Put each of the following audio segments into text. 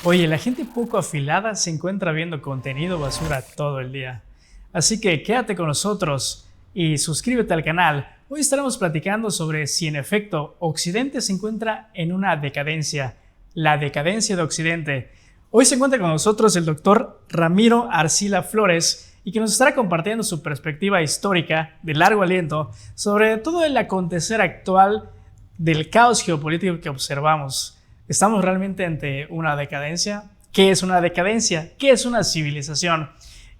Oye, la gente poco afilada se encuentra viendo contenido basura todo el día. Así que quédate con nosotros y suscríbete al canal. Hoy estaremos platicando sobre si en efecto Occidente se encuentra en una decadencia, la decadencia de Occidente. Hoy se encuentra con nosotros el doctor Ramiro Arcila Flores y que nos estará compartiendo su perspectiva histórica de largo aliento sobre todo el acontecer actual del caos geopolítico que observamos. ¿Estamos realmente ante una decadencia? ¿Qué es una decadencia? ¿Qué es una civilización?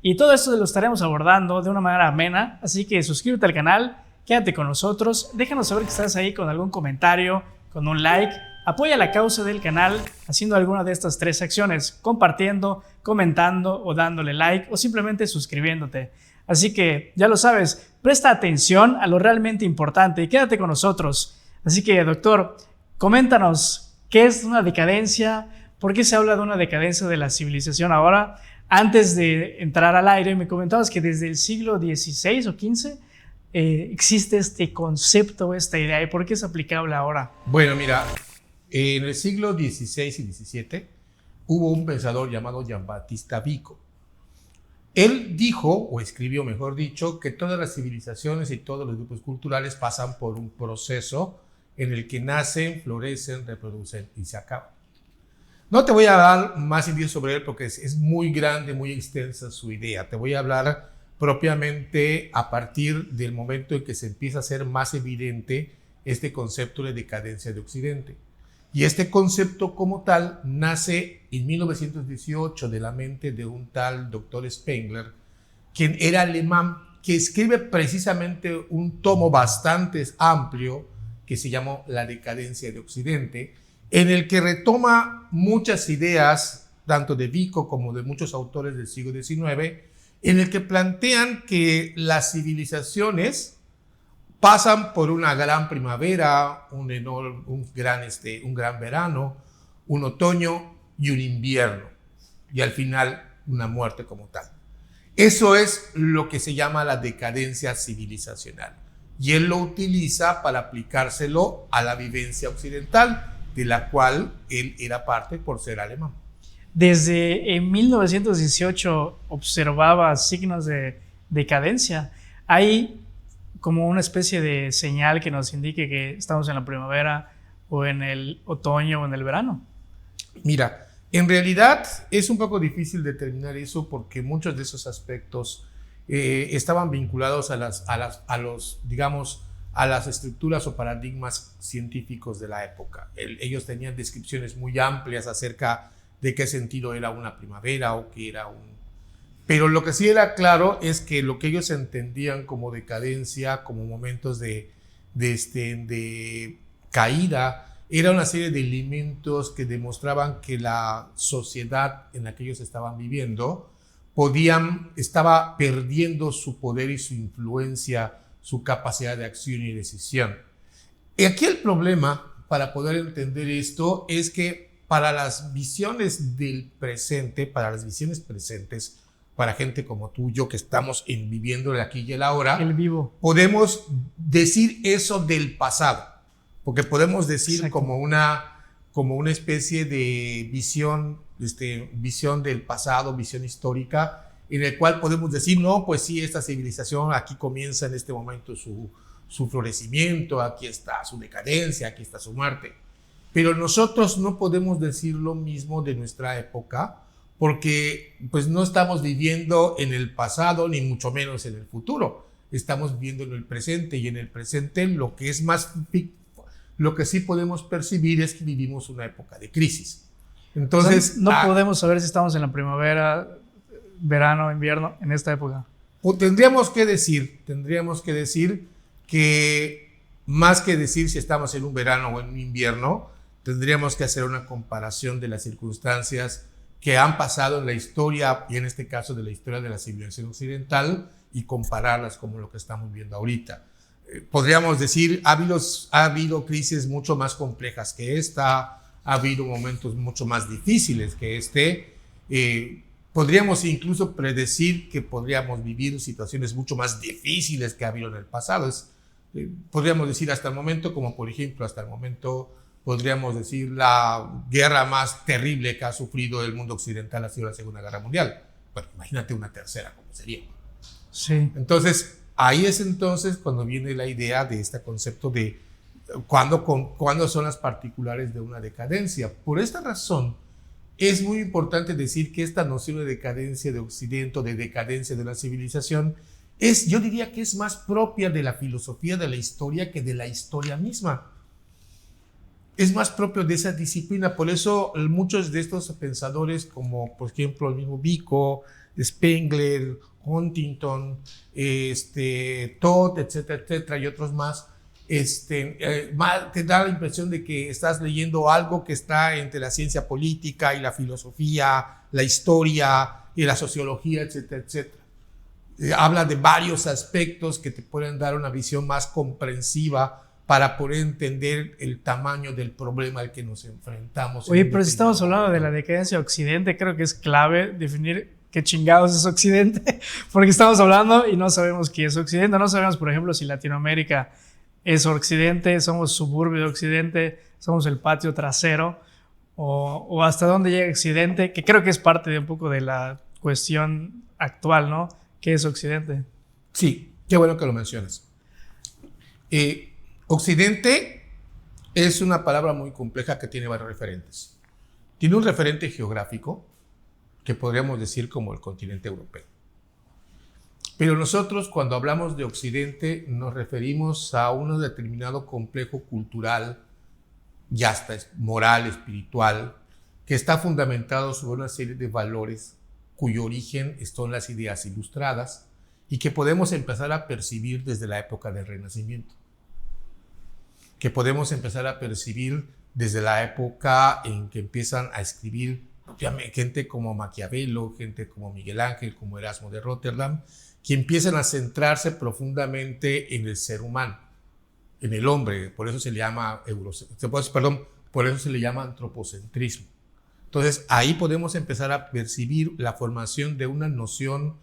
Y todo esto lo estaremos abordando de una manera amena, así que suscríbete al canal, quédate con nosotros, déjanos saber que estás ahí con algún comentario, con un like, apoya la causa del canal haciendo alguna de estas tres acciones, compartiendo, comentando o dándole like o simplemente suscribiéndote. Así que ya lo sabes, presta atención a lo realmente importante y quédate con nosotros. Así que, doctor, coméntanos. ¿Qué es una decadencia? ¿Por qué se habla de una decadencia de la civilización ahora? Antes de entrar al aire, me comentabas que desde el siglo XVI o XV existe este concepto, esta idea. ¿Y por qué es aplicable ahora? Bueno, mira, en el siglo XVI y XVII hubo un pensador llamado Giambattista Vico. Él dijo, o escribió mejor dicho, que todas las civilizaciones y todos los grupos culturales pasan por un proceso en el que nacen, florecen, reproducen y se acaban. No te voy a dar más indicios sobre él porque es muy grande, muy extensa su idea. Te voy a hablar propiamente a partir del momento en que se empieza a hacer más evidente este concepto de decadencia de Occidente. Y este concepto como tal nace en 1918 de la mente de un tal doctor Spengler, quien era alemán, que escribe precisamente un tomo bastante amplio que se llamó La decadencia de Occidente, en el que retoma muchas ideas, tanto de Vico como de muchos autores del siglo XIX, en el que plantean que las civilizaciones pasan por una gran primavera, un gran verano, un otoño y un invierno, y al final una muerte como tal. Eso es lo que se llama la decadencia civilizacional. Y él lo utiliza para aplicárselo a la vivencia occidental, de la cual él era parte por ser alemán. Desde 1918 observaba signos de decadencia. ¿Hay como una especie de señal que nos indique que estamos en la primavera o en el otoño o en el verano? Mira, en realidad es un poco difícil determinar eso porque muchos de esos aspectos estaban vinculados a las estructuras o paradigmas científicos de la época. Ellos tenían descripciones muy amplias acerca de qué sentido era una primavera o qué era un... Pero lo que sí era claro es que lo que ellos entendían como decadencia, como momentos de caída, era una serie de elementos que demostraban que la sociedad en la que ellos estaban viviendo estaba perdiendo su poder y su influencia, su capacidad de acción y decisión. Y aquí el problema para poder entender esto es que para las visiones del presente, para las visiones presentes, para gente como tú y yo que estamos viviendo el aquí y el ahora, el vivo, podemos decir eso del pasado, porque podemos decir exacto, como una especie de visión del pasado, visión histórica, en el cual podemos decir, no, pues sí, esta civilización aquí comienza en este momento su florecimiento, aquí está su decadencia, aquí está su muerte. Pero nosotros no podemos decir lo mismo de nuestra época, porque pues no estamos viviendo en el pasado, ni mucho menos en el futuro. Estamos viviendo en el presente, y en el presente lo que sí podemos percibir es que vivimos una época de crisis. Entonces, no podemos saber si estamos en la primavera, verano, invierno, en esta época. Tendríamos que decir que más que decir si estamos en un verano o en un invierno, tendríamos que hacer una comparación de las circunstancias que han pasado en la historia, y en este caso de la historia de la civilización occidental, y compararlas con lo que estamos viendo ahorita. Podríamos decir, ha habido crisis mucho más complejas que esta, ha habido momentos mucho más difíciles que este. Podríamos incluso predecir que podríamos vivir situaciones mucho más difíciles que ha habido en el pasado. Podríamos decir hasta el momento, como por ejemplo hasta el momento podríamos decir, la guerra más terrible que ha sufrido el mundo occidental ha sido la Segunda Guerra Mundial. Bueno, imagínate una tercera, ¿cómo sería? Sí. Entonces, ahí es entonces cuando viene la idea de este concepto de cuándo son las particulares de una decadencia. Por esta razón, es muy importante decir que esta noción de decadencia de Occidente, de decadencia de la civilización, yo diría que es más propia de la filosofía de la historia que de la historia misma. Es más propio de esa disciplina. Por eso muchos de estos pensadores, como por ejemplo el mismo Vico, Spengler, Huntington, Todd, etcétera, etcétera, y otros más, te da la impresión de que estás leyendo algo que está entre la ciencia política y la filosofía, la historia y la sociología, etcétera, etcétera. Habla de varios aspectos que te pueden dar una visión más comprensiva para poder entender el tamaño del problema al que nos enfrentamos. Oye, pero si estamos hablando de la decadencia de Occidente, creo que es clave definir qué chingados es Occidente, porque estamos hablando y no sabemos qué es Occidente. No sabemos, por ejemplo, si Latinoamérica es Occidente, somos suburbio de Occidente, somos el patio trasero, o hasta dónde llega Occidente, que creo que es parte de un poco de la cuestión actual, ¿no? ¿Qué es Occidente? Sí, qué bueno que lo mencionas. Occidente es una palabra muy compleja que tiene varios referentes. Tiene un referente geográfico, que podríamos decir como el continente europeo. Pero nosotros, cuando hablamos de Occidente, nos referimos a un determinado complejo cultural, y hasta moral, espiritual, que está fundamentado sobre una serie de valores cuyo origen son las ideas ilustradas y que podemos empezar a percibir desde la época del Renacimiento. Que podemos empezar a percibir desde la época en que empiezan a escribir gente como Maquiavelo, gente como Miguel Ángel, como Erasmo de Róterdam, que empiezan a centrarse profundamente en el ser humano, en el hombre. Por eso se le llama por eso se le llama antropocentrismo. Entonces, ahí podemos empezar a percibir la formación de una noción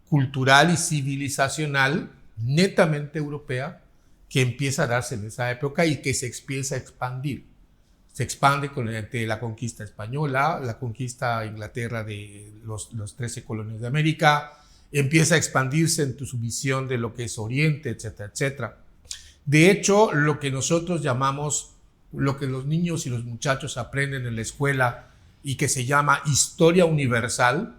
cultural y civilizacional netamente europea que empieza a darse en esa época y que se empieza a expandir. Se expande con la conquista española, la conquista a Inglaterra de los 13 colonias de América, empieza a expandirse en su visión de lo que es Oriente, etcétera, etcétera. De hecho, lo que nosotros llamamos, lo que los niños y los muchachos aprenden en la escuela y que se llama historia universal,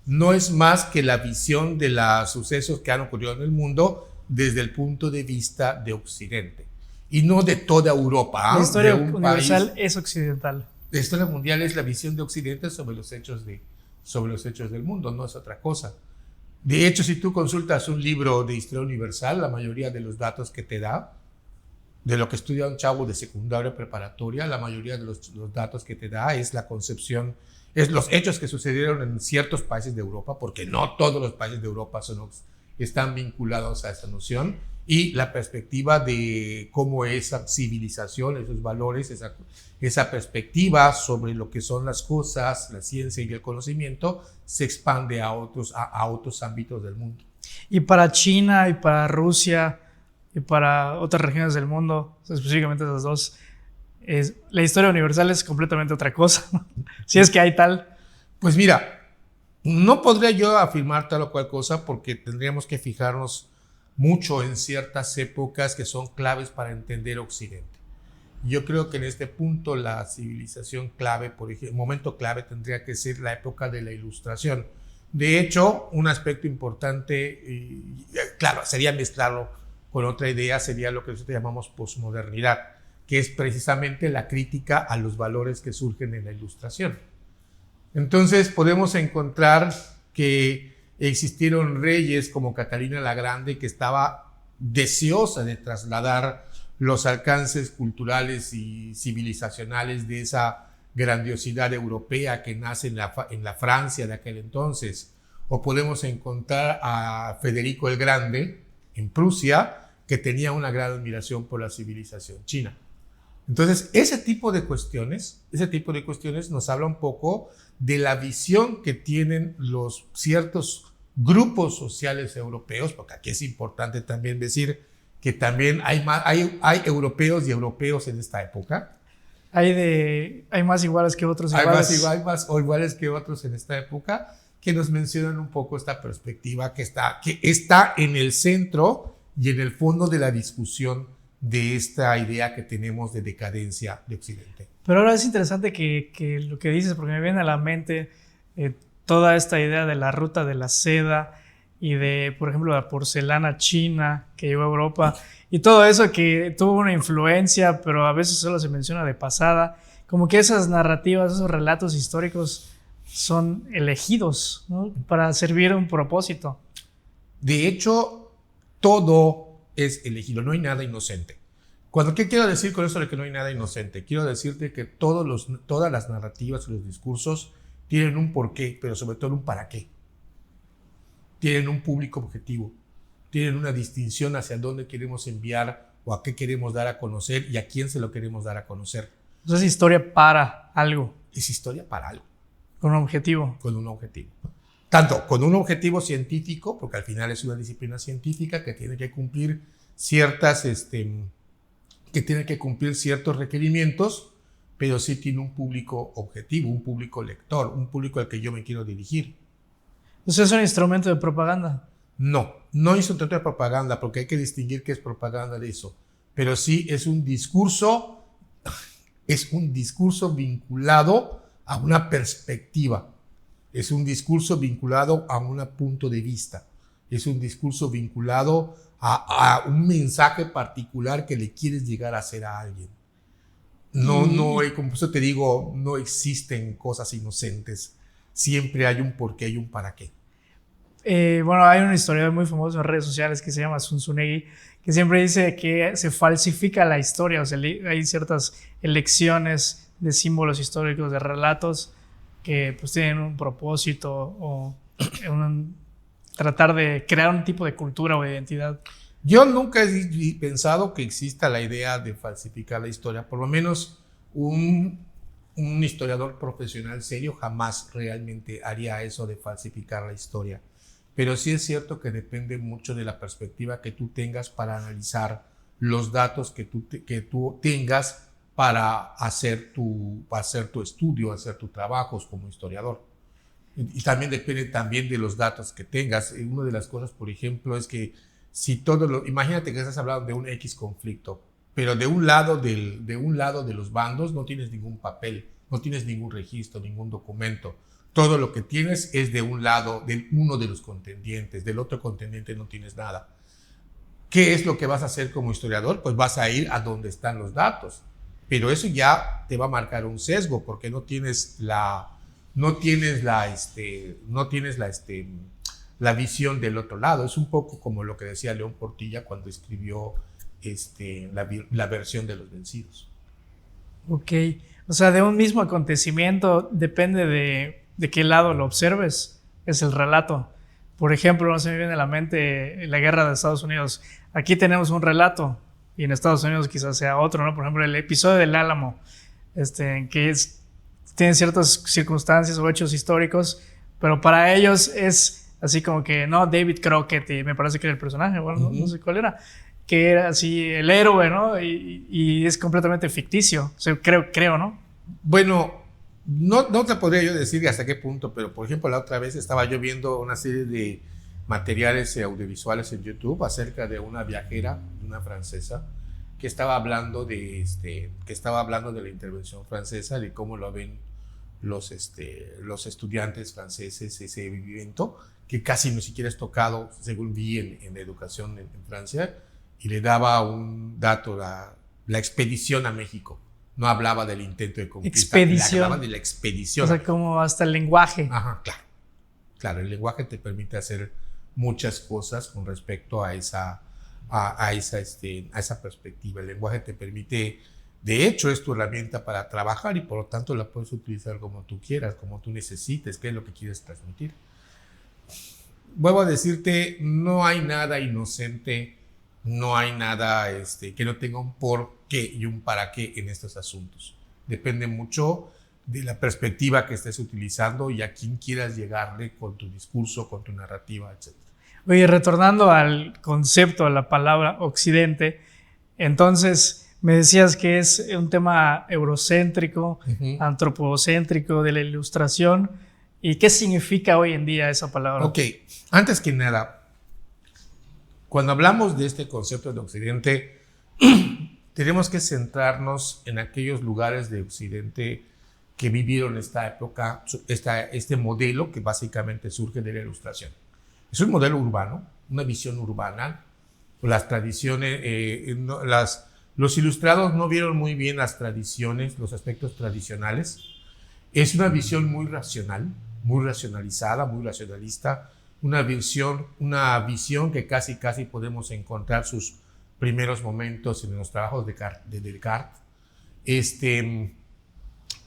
no es más que la visión de los sucesos que han ocurrido en el mundo desde el punto de vista de Occidente y no de toda Europa. La historia universal es occidental. La historia mundial es la visión de Occidente sobre los hechos del mundo, no es otra cosa. De hecho, si tú consultas un libro de historia universal, la mayoría de los datos que te da, de lo que estudia un chavo de secundaria preparatoria, la mayoría de los datos que te da es la concepción, es los hechos que sucedieron en ciertos países de Europa, porque no todos los países de Europa están vinculados a esa noción, y la perspectiva de cómo esa civilización, esos valores, esa perspectiva sobre lo que son las cosas, la ciencia y el conocimiento, se expande a otros ámbitos del mundo. Y para China y para Rusia y para otras regiones del mundo, específicamente esas dos, la historia universal es completamente otra cosa, ¿no? Si es que hay tal. Pues mira, no podría yo afirmar tal o cual cosa porque tendríamos que fijarnos mucho en ciertas épocas que son claves para entender Occidente. Yo creo que en este punto la civilización clave, por ejemplo, momento clave tendría que ser la época de la Ilustración. De hecho, un aspecto importante, claro, sería mezclarlo con otra idea, sería lo que nosotros llamamos posmodernidad, que es precisamente la crítica a los valores que surgen en la Ilustración. Entonces podemos encontrar que existieron reyes como Catalina la Grande que estaba deseosa de trasladar los alcances culturales y civilizacionales de esa grandiosidad europea que nace en la Francia de aquel entonces. O podemos encontrar a Federico el Grande en Prusia, que tenía una gran admiración por la civilización china. Entonces, ese tipo de cuestiones nos habla un poco de la visión que tienen los ciertos grupos sociales europeos, porque aquí es importante también decir que también hay europeos y europeos en esta época. Hay más iguales que otros iguales. Hay más o iguales que otros en esta época que nos mencionan un poco esta perspectiva que está en el centro y en el fondo de la discusión de esta idea que tenemos de decadencia de Occidente. Pero ahora es interesante que lo que dices, porque me viene a la mente toda esta idea de la ruta de la seda y de, por ejemplo, la porcelana china que llegó a Europa y todo eso que tuvo una influencia, pero a veces solo se menciona de pasada. Como que esas narrativas, esos relatos históricos son elegidos, ¿no? Para servir a un propósito. De hecho, todo es elegido, no hay nada inocente. ¿Qué quiero decir con eso de que no hay nada inocente? Quiero decirte que todas las narrativas y los discursos tienen un porqué, pero sobre todo un para qué. Tienen un público objetivo, tienen una distinción hacia dónde queremos enviar o a qué queremos dar a conocer y a quién se lo queremos dar a conocer. Entonces es historia para algo. Es historia para algo. Con un objetivo. Con un objetivo. Tanto con un objetivo científico, porque al final es una disciplina científica que tiene que cumplir ciertos requerimientos, pero sí tiene un público objetivo, un público lector, un público al que yo me quiero dirigir. ¿Eso es un instrumento de propaganda? No es un instrumento de propaganda, porque hay que distinguir qué es propaganda de eso. Pero sí es un discurso vinculado a una perspectiva. Es un discurso vinculado a un punto de vista. Es un discurso vinculado a un mensaje particular que le quieres llegar a hacer a alguien. Como eso te digo, no existen cosas inocentes. Siempre hay un porqué y un para qué. Bueno, hay un historiador muy famoso en redes sociales que se llama Zunzunegui, que siempre dice que se falsifica la historia. O sea, hay ciertas elecciones de símbolos históricos, de relatos que pues tienen un propósito o tratar de crear un tipo de cultura o identidad. Yo nunca he pensado que exista la idea de falsificar la historia. Por lo menos un historiador profesional serio jamás realmente haría eso de falsificar la historia. Pero sí es cierto que depende mucho de la perspectiva que tú tengas para analizar los datos que tú tengas para hacer tu estudio, hacer tu trabajo como historiador. Y también depende también de los datos que tengas. Una de las cosas, por ejemplo, es que imagínate que estás hablando de un X conflicto, pero de un lado de los bandos no tienes ningún papel, no tienes ningún registro, ningún documento. Todo lo que tienes es de un lado, de uno de los contendientes, del otro contendiente no tienes nada. ¿Qué es lo que vas a hacer como historiador? Pues vas a ir a donde están los datos, pero eso ya te va a marcar un sesgo porque no tienes la visión del otro lado. Es un poco como lo que decía León Portilla cuando escribió la versión de los vencidos. Ok, o sea, de un mismo acontecimiento depende de qué lado lo observes, es el relato. Por ejemplo, no se me viene a la mente la guerra de Estados Unidos. Aquí tenemos un relato y en Estados Unidos quizás sea otro, ¿no? Por ejemplo, el episodio del Álamo, que tiene ciertas circunstancias o hechos históricos, pero para ellos es así como que, no, David Crockett, y me parece que era el personaje, bueno, no sé cuál era, que era así el héroe, ¿no? Y es completamente ficticio, o sea, creo, ¿no? Bueno, no te podría yo decir hasta qué punto, pero por ejemplo la otra vez estaba yo viendo una serie de materiales audiovisuales en YouTube acerca de una viajera, una francesa, que estaba hablando de la intervención francesa, de cómo lo ven los estudiantes franceses ese evento, que casi ni siquiera es tocado, según vi en educación en Francia, y le daba un dato, la expedición a México. No hablaba del intento de conquista, hablaba de la expedición. O sea, como hasta el lenguaje. Ajá, claro, el lenguaje te permite hacer muchas cosas con respecto a esa perspectiva. El lenguaje te permite, de hecho, es tu herramienta para trabajar y por lo tanto la puedes utilizar como tú quieras, como tú necesites, qué es lo que quieres transmitir. Vuelvo a decirte, no hay nada inocente, no hay nada que no tenga un por qué y un para qué en estos asuntos. Depende mucho de la perspectiva que estés utilizando y a quién quieras llegarle con tu discurso, con tu narrativa, etc. Oye, retornando al concepto, a la palabra Occidente, entonces Me decías que es un tema eurocéntrico, Ujú. antropocéntrico de la ilustración. ¿Y qué significa hoy en día esa palabra? Ok, antes que nada, cuando hablamos de este concepto de Occidente, tenemos que centrarnos en aquellos lugares de Occidente que vivieron esta época, este modelo que básicamente surge de la ilustración. Es un modelo urbano, una visión urbana. Las tradiciones, los ilustrados no vieron muy bien las tradiciones, los aspectos tradicionales. Es una visión muy racional, muy racionalizada, muy racionalista, una visión que casi podemos encontrar sus primeros momentos en los trabajos de Descartes.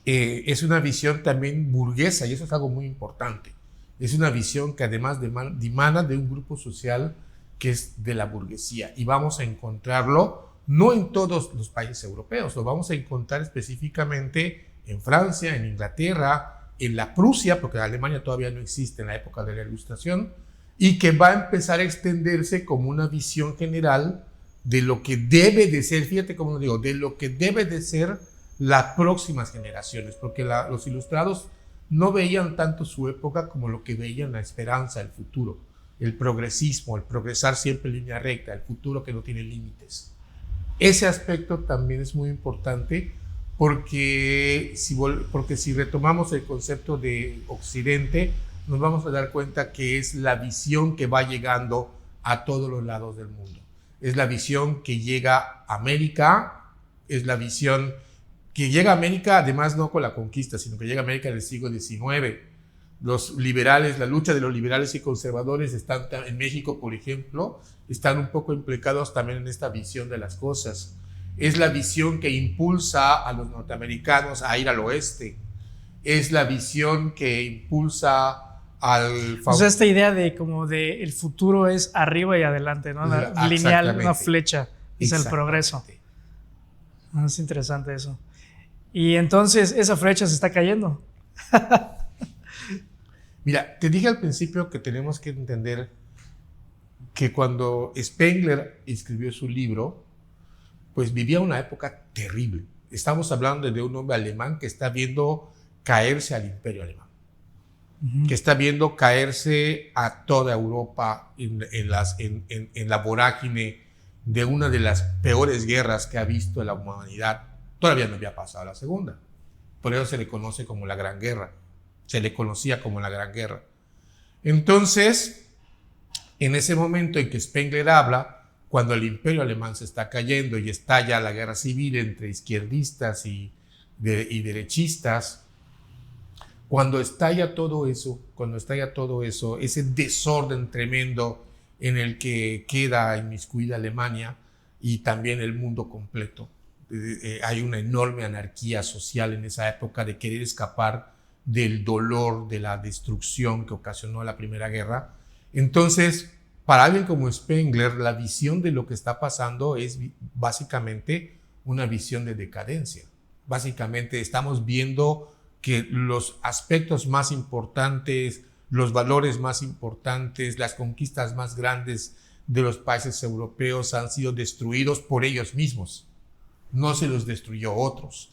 Es una visión también burguesa, y eso es algo muy importante. Es una visión que además dimana de un grupo social que es de la burguesía, y vamos a encontrarlo no en todos los países europeos, lo vamos a encontrar específicamente en Francia, en Inglaterra, en la Prusia, porque Alemania todavía no existe en la época de la Ilustración, y que va a empezar a extenderse como una visión general de lo que debe de ser, fíjate cómo lo digo, de lo que debe de ser las próximas generaciones, porque los ilustrados no veían tanto su época como lo que veían la esperanza, el futuro, el progresismo, el progresar siempre en línea recta, el futuro que no tiene límites. Ese aspecto también es muy importante porque si retomamos el concepto de Occidente, nos vamos a dar cuenta que es la visión que va llegando a todos los lados del mundo. Es la visión que llega a América, es la visión que llega a América, además no con la conquista, sino que llega a América en el siglo XIX. Los liberales, la lucha de los liberales y conservadores están en México, por ejemplo, están un poco implicados también en esta visión de las cosas. Es la visión que impulsa a los norteamericanos a ir al oeste. Es la visión que impulsa O sea, esta idea de como de el futuro es arriba y adelante, ¿no? Lineal, una flecha, es el progreso. Es interesante eso. Y entonces esa flecha se está cayendo. Mira, te dije al principio que tenemos que entender que cuando Spengler escribió su libro, pues vivía una época terrible. Estamos hablando de un hombre alemán que está viendo caerse al imperio alemán, que está viendo caerse a toda Europa en la vorágine de una de las peores guerras que ha visto la humanidad. Todavía no había pasado la segunda. Por eso se le conoce como la Gran Guerra. Se le conocía como la Gran Guerra. Entonces, en ese momento en que Spengler habla, cuando el imperio alemán se está cayendo y estalla la guerra civil entre izquierdistas y derechistas, cuando estalla todo eso, ese desorden tremendo en el que queda inmiscuida Alemania y también el mundo completo, hay una enorme anarquía social en esa época de querer escapar del dolor, de la destrucción que ocasionó la Primera Guerra. Entonces, para alguien como Spengler, la visión de lo que está pasando es básicamente una visión de decadencia. Básicamente estamos viendo que los aspectos más importantes, los valores más importantes, las conquistas más grandes de los países europeos han sido destruidos por ellos mismos. No se los destruyó otros.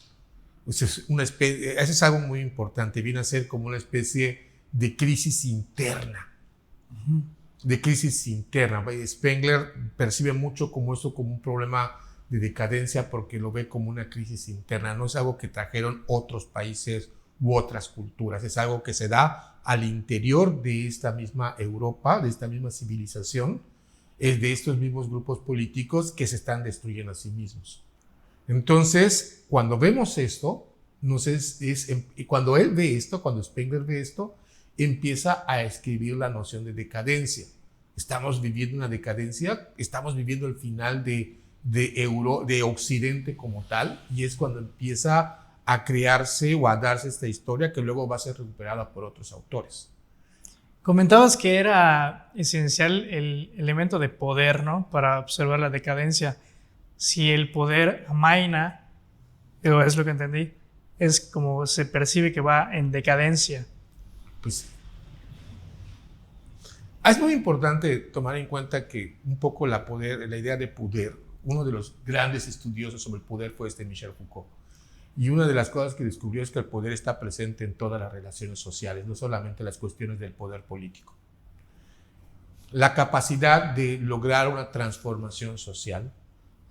Eso es algo muy importante. Viene a ser como una especie de crisis interna. De crisis interna. Spengler percibe mucho como eso, como un problema de decadencia, porque lo ve como una crisis interna. No es algo que trajeron otros países u otras culturas. Es algo que se da al interior de esta misma Europa, de esta misma civilización, de estos mismos grupos políticos que se están destruyendo a sí mismos. Entonces, cuando vemos esto, cuando él ve esto, cuando Spengler ve esto, empieza a escribir la noción de decadencia. Estamos viviendo una decadencia, estamos viviendo el final de Occidente como tal, y es cuando empieza a crearse o a darse esta historia que luego va a ser recuperada por otros autores. Comentabas que era esencial el elemento de poder, ¿no? Para observar la decadencia. Si el poder amaina, es lo que entendí, es como se percibe que va en decadencia. Pues es muy importante tomar en cuenta que un poco la idea de poder uno de los grandes estudiosos sobre el poder fue Michel Foucault. Y una de las cosas que descubrió es que el poder está presente en todas las relaciones sociales, no solamente las cuestiones del poder político. La capacidad de lograr una transformación social,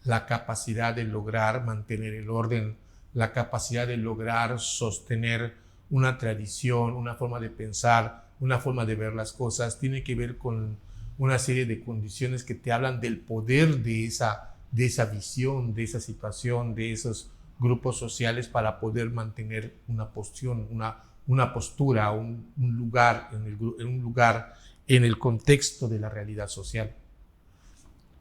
la capacidad de lograr mantener el orden, la capacidad de lograr sostener una tradición, una forma de pensar, una forma de ver las cosas, tiene que ver con una serie de condiciones que te hablan del poder de esa visión, de esa situación, de esos grupos sociales para poder mantener una postura, un lugar en el contexto de la realidad social.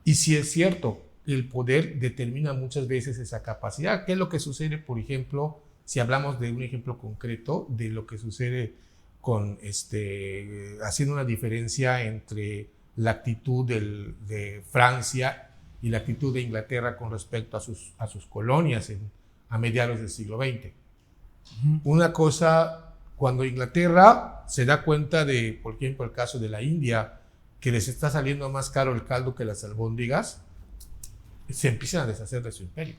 Y si es cierto, el poder determina muchas veces esa capacidad. ¿Qué es lo que sucede, por ejemplo, si hablamos de un ejemplo concreto de lo que sucede con haciendo una diferencia entre la actitud de Francia y la actitud de Inglaterra con respecto a sus colonias a mediados del siglo XX? Una cosa, cuando Inglaterra se da cuenta de, por ejemplo, el caso de la India, que les está saliendo más caro el caldo que las albóndigas, se empiezan a deshacer de su imperio.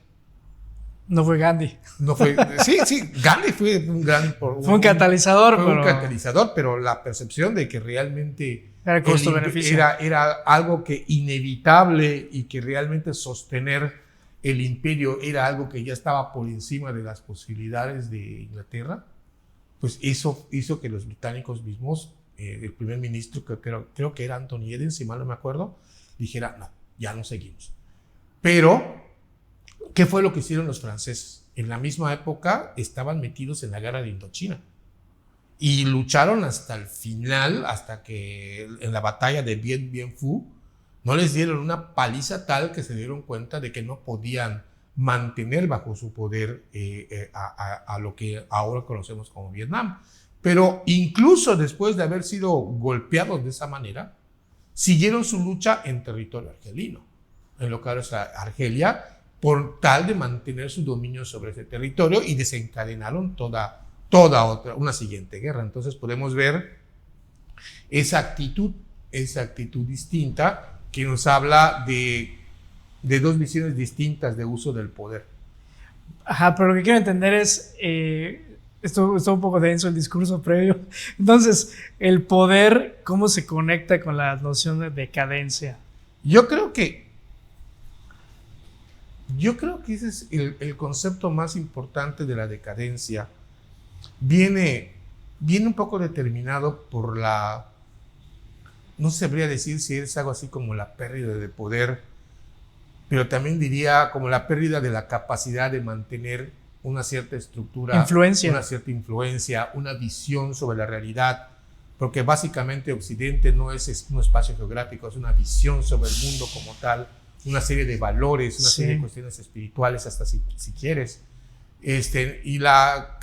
No fue Gandhi. No fue, sí, Gandhi fue un gran... Fue un catalizador. Un catalizador, pero la percepción de que realmente era costo-beneficio. Era algo que inevitable y que realmente sostener el imperio era algo que ya estaba por encima de las posibilidades de Inglaterra, pues eso hizo que los británicos mismos, el primer ministro, creo que era Anthony Eden, si mal no me acuerdo, dijera, no, ya no seguimos. Pero, ¿qué fue lo que hicieron los franceses? En la misma época estaban metidos en la guerra de Indochina y lucharon hasta el final, hasta que en la batalla de Bien Bien Phu no les dieron una paliza tal que se dieron cuenta de que no podían mantener bajo su poder a lo que ahora conocemos como Vietnam. Pero incluso después de haber sido golpeados de esa manera, siguieron su lucha en territorio argelino, en lo que es Argelia, por tal de mantener su dominio sobre ese territorio, y desencadenaron una siguiente guerra. Entonces podemos ver esa actitud distinta que nos habla de dos visiones distintas de uso del poder. Ajá, pero lo que quiero entender es, esto un poco denso el discurso previo, entonces, el poder, ¿cómo se conecta con la noción de decadencia? Yo creo que ese es el concepto más importante de la decadencia. Viene un poco determinado por no sabría decir si es algo así como la pérdida de poder, pero también diría como la pérdida de la capacidad de mantener una cierta estructura, una cierta influencia, una visión sobre la realidad, porque básicamente Occidente no es un espacio geográfico, es una visión sobre el mundo como tal, una serie de valores, una serie de cuestiones espirituales, hasta si quieres. Y la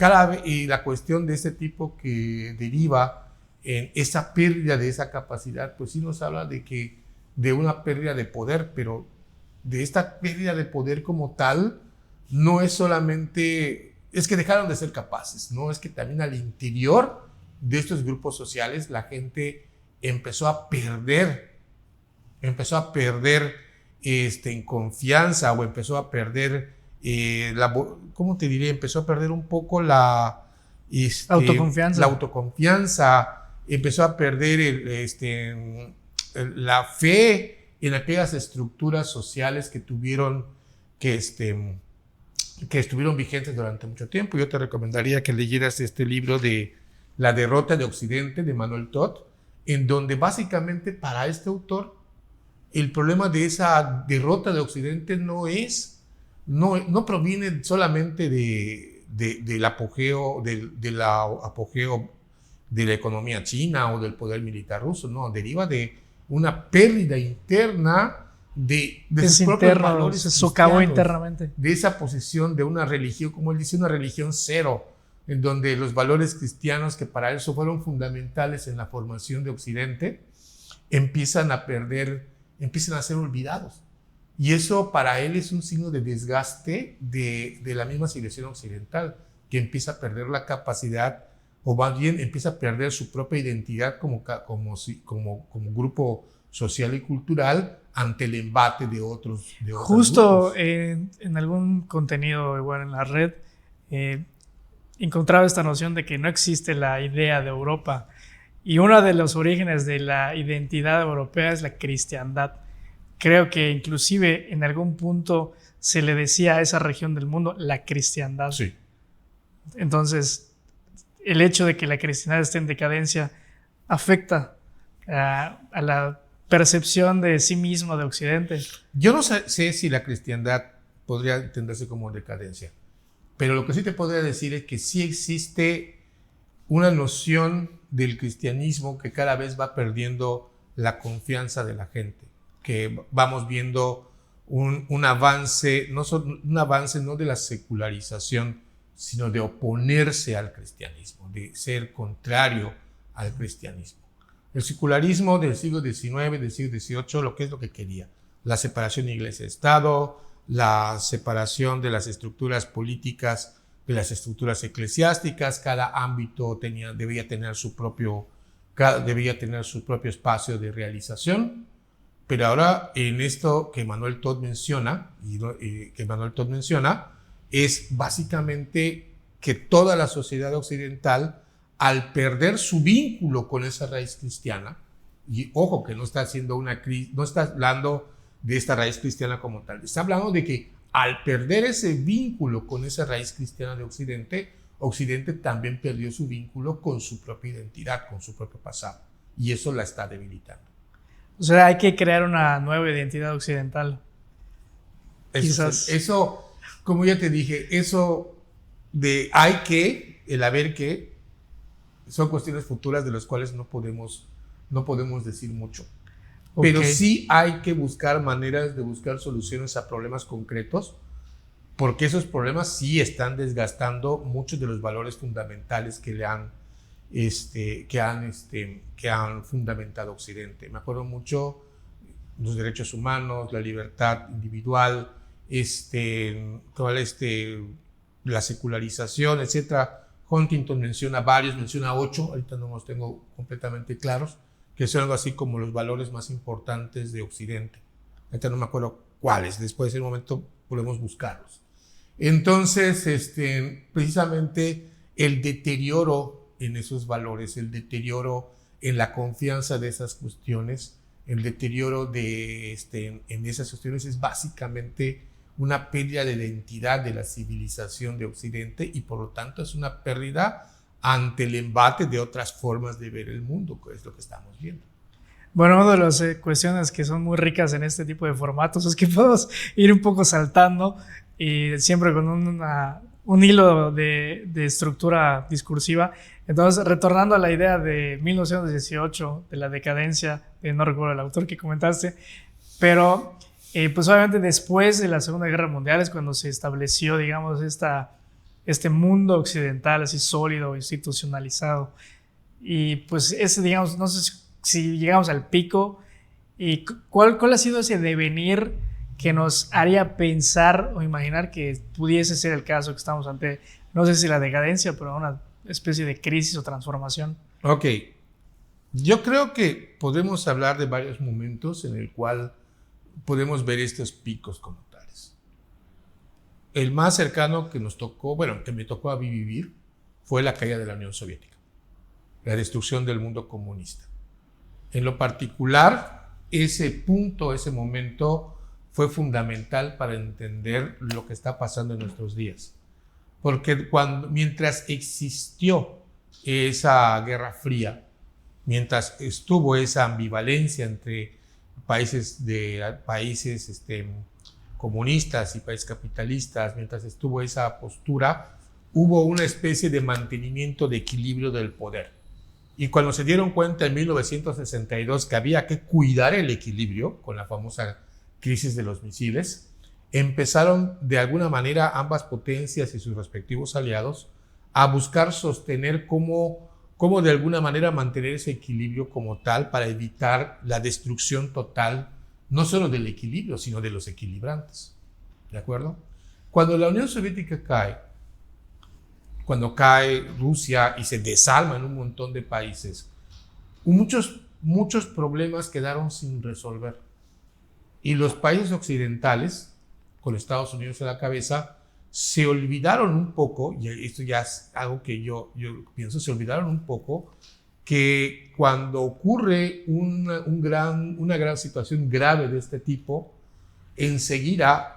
cuestión de este tipo que deriva en esa pérdida de esa capacidad, pues sí nos habla de una pérdida de poder, pero de esta pérdida de poder como tal, no es solamente, es que dejaron de ser capaces, ¿no? Es que también al interior de estos grupos sociales la gente empezó a perder en confianza, o empezó a perder ¿cómo te diré? Empezó a perder un poco la autoconfianza, empezó a perder la fe en aquellas estructuras sociales que estuvieron vigentes durante mucho tiempo. Yo te recomendaría que leyeras este libro de La derrota de Occidente, de Manuel Todt, en donde básicamente para este autor el problema de esa derrota de Occidente no proviene solamente del apogeo de la economía china o del poder militar ruso, no, deriva de una pérdida interna de sus propios valores, se socavó internamente, de esa posición de una religión, como él dice, una religión cero, en donde los valores cristianos, que para eso fueron fundamentales en la formación de Occidente, empiezan a ser olvidados. Y eso para él es un signo de desgaste de la misma civilización occidental, que empieza a perder la capacidad, o más bien empieza a perder su propia identidad como grupo social y cultural ante el embate de otros Justo grupos. en algún contenido igual en la red encontraba esta noción de que no existe la idea de Europa y uno de los orígenes de la identidad europea es la cristiandad. Creo que inclusive en algún punto se le decía a esa región del mundo la cristiandad. Sí. Entonces, el hecho de que la cristiandad esté en decadencia afecta a la percepción de sí mismo de Occidente. Yo no sé si la cristiandad podría entenderse como decadencia, pero lo que sí te podría decir es que sí existe una noción del cristianismo que cada vez va perdiendo la confianza de la gente, que vamos viendo un avance, un avance no de la secularización, sino de oponerse al cristianismo, de ser contrario al cristianismo. El secularismo del siglo XIX, del siglo XVIII, lo que quería, la separación Iglesia-Estado, la separación de las estructuras políticas de las estructuras eclesiásticas, cada ámbito debía tener su propio espacio de realización, pero ahora en esto que Emmanuel Todd menciona, es básicamente que toda la sociedad occidental, al perder su vínculo con esa raíz cristiana, y ojo que no está hablando de esta raíz cristiana como tal, está hablando de que al perder ese vínculo con esa raíz cristiana de Occidente también perdió su vínculo con su propia identidad, con su propio pasado, y eso la está debilitando. O sea, hay que crear una nueva identidad occidental. Eso, como ya te dije, eso de el haber que, son cuestiones futuras de las cuales no podemos decir mucho. Okay. Pero sí hay que buscar maneras de buscar soluciones a problemas concretos, porque esos problemas sí están desgastando muchos de los valores fundamentales que han fundamentado Occidente. Me acuerdo mucho los derechos humanos, la libertad individual, la secularización, etcétera. Huntington menciona 8, ahorita no los tengo completamente claros, que son algo así como los valores más importantes de Occidente. Ahorita no me acuerdo cuáles, después de ese momento podemos buscarlos. Entonces, precisamente el deterioro en esos valores, el deterioro en la confianza de esas cuestiones, el deterioro en esas cuestiones es básicamente una pérdida de identidad de la civilización de Occidente y por lo tanto es una pérdida ante el embate de otras formas de ver el mundo, que es lo que estamos viendo. Bueno, una de las cuestiones que son muy ricas en este tipo de formatos es que podemos ir un poco saltando y siempre con un hilo de estructura discursiva. Entonces, retornando a la idea de 1918, de la decadencia, no recuerdo el autor que comentaste, pero pues obviamente después de la Segunda Guerra Mundial es cuando se estableció, digamos, este mundo occidental así sólido, institucionalizado. Y pues ese, digamos, no sé si llegamos al pico y cuál ha sido ese devenir que nos haría pensar o imaginar que pudiese ser el caso que estamos ante, no sé si la decadencia, pero una especie de crisis o transformación. Ok, yo creo que podemos hablar de varios momentos en el cual podemos ver estos picos como tales. El más cercano que que me tocó a mí vivir, fue la caída de la Unión Soviética, la destrucción del mundo comunista. En lo particular, ese momento fue fundamental para entender lo que está pasando en nuestros días. Porque mientras existió esa Guerra Fría, mientras estuvo esa ambivalencia entre países comunistas y países capitalistas, mientras estuvo esa postura, hubo una especie de mantenimiento de equilibrio del poder. Y cuando se dieron cuenta en 1962 que había que cuidar el equilibrio con la famosa crisis de los misiles, empezaron de alguna manera ambas potencias y sus respectivos aliados a buscar sostener cómo de alguna manera mantener ese equilibrio como tal para evitar la destrucción total, no solo del equilibrio, sino de los equilibrantes. ¿De acuerdo? Cuando la Unión Soviética cuando cae Rusia y se desarman un montón de países, muchos muchos problemas quedaron sin resolver. Y los países occidentales, con Estados Unidos a la cabeza, se olvidaron un poco, y esto ya es algo que yo pienso, se olvidaron un poco que cuando ocurre una gran situación grave de este tipo, enseguida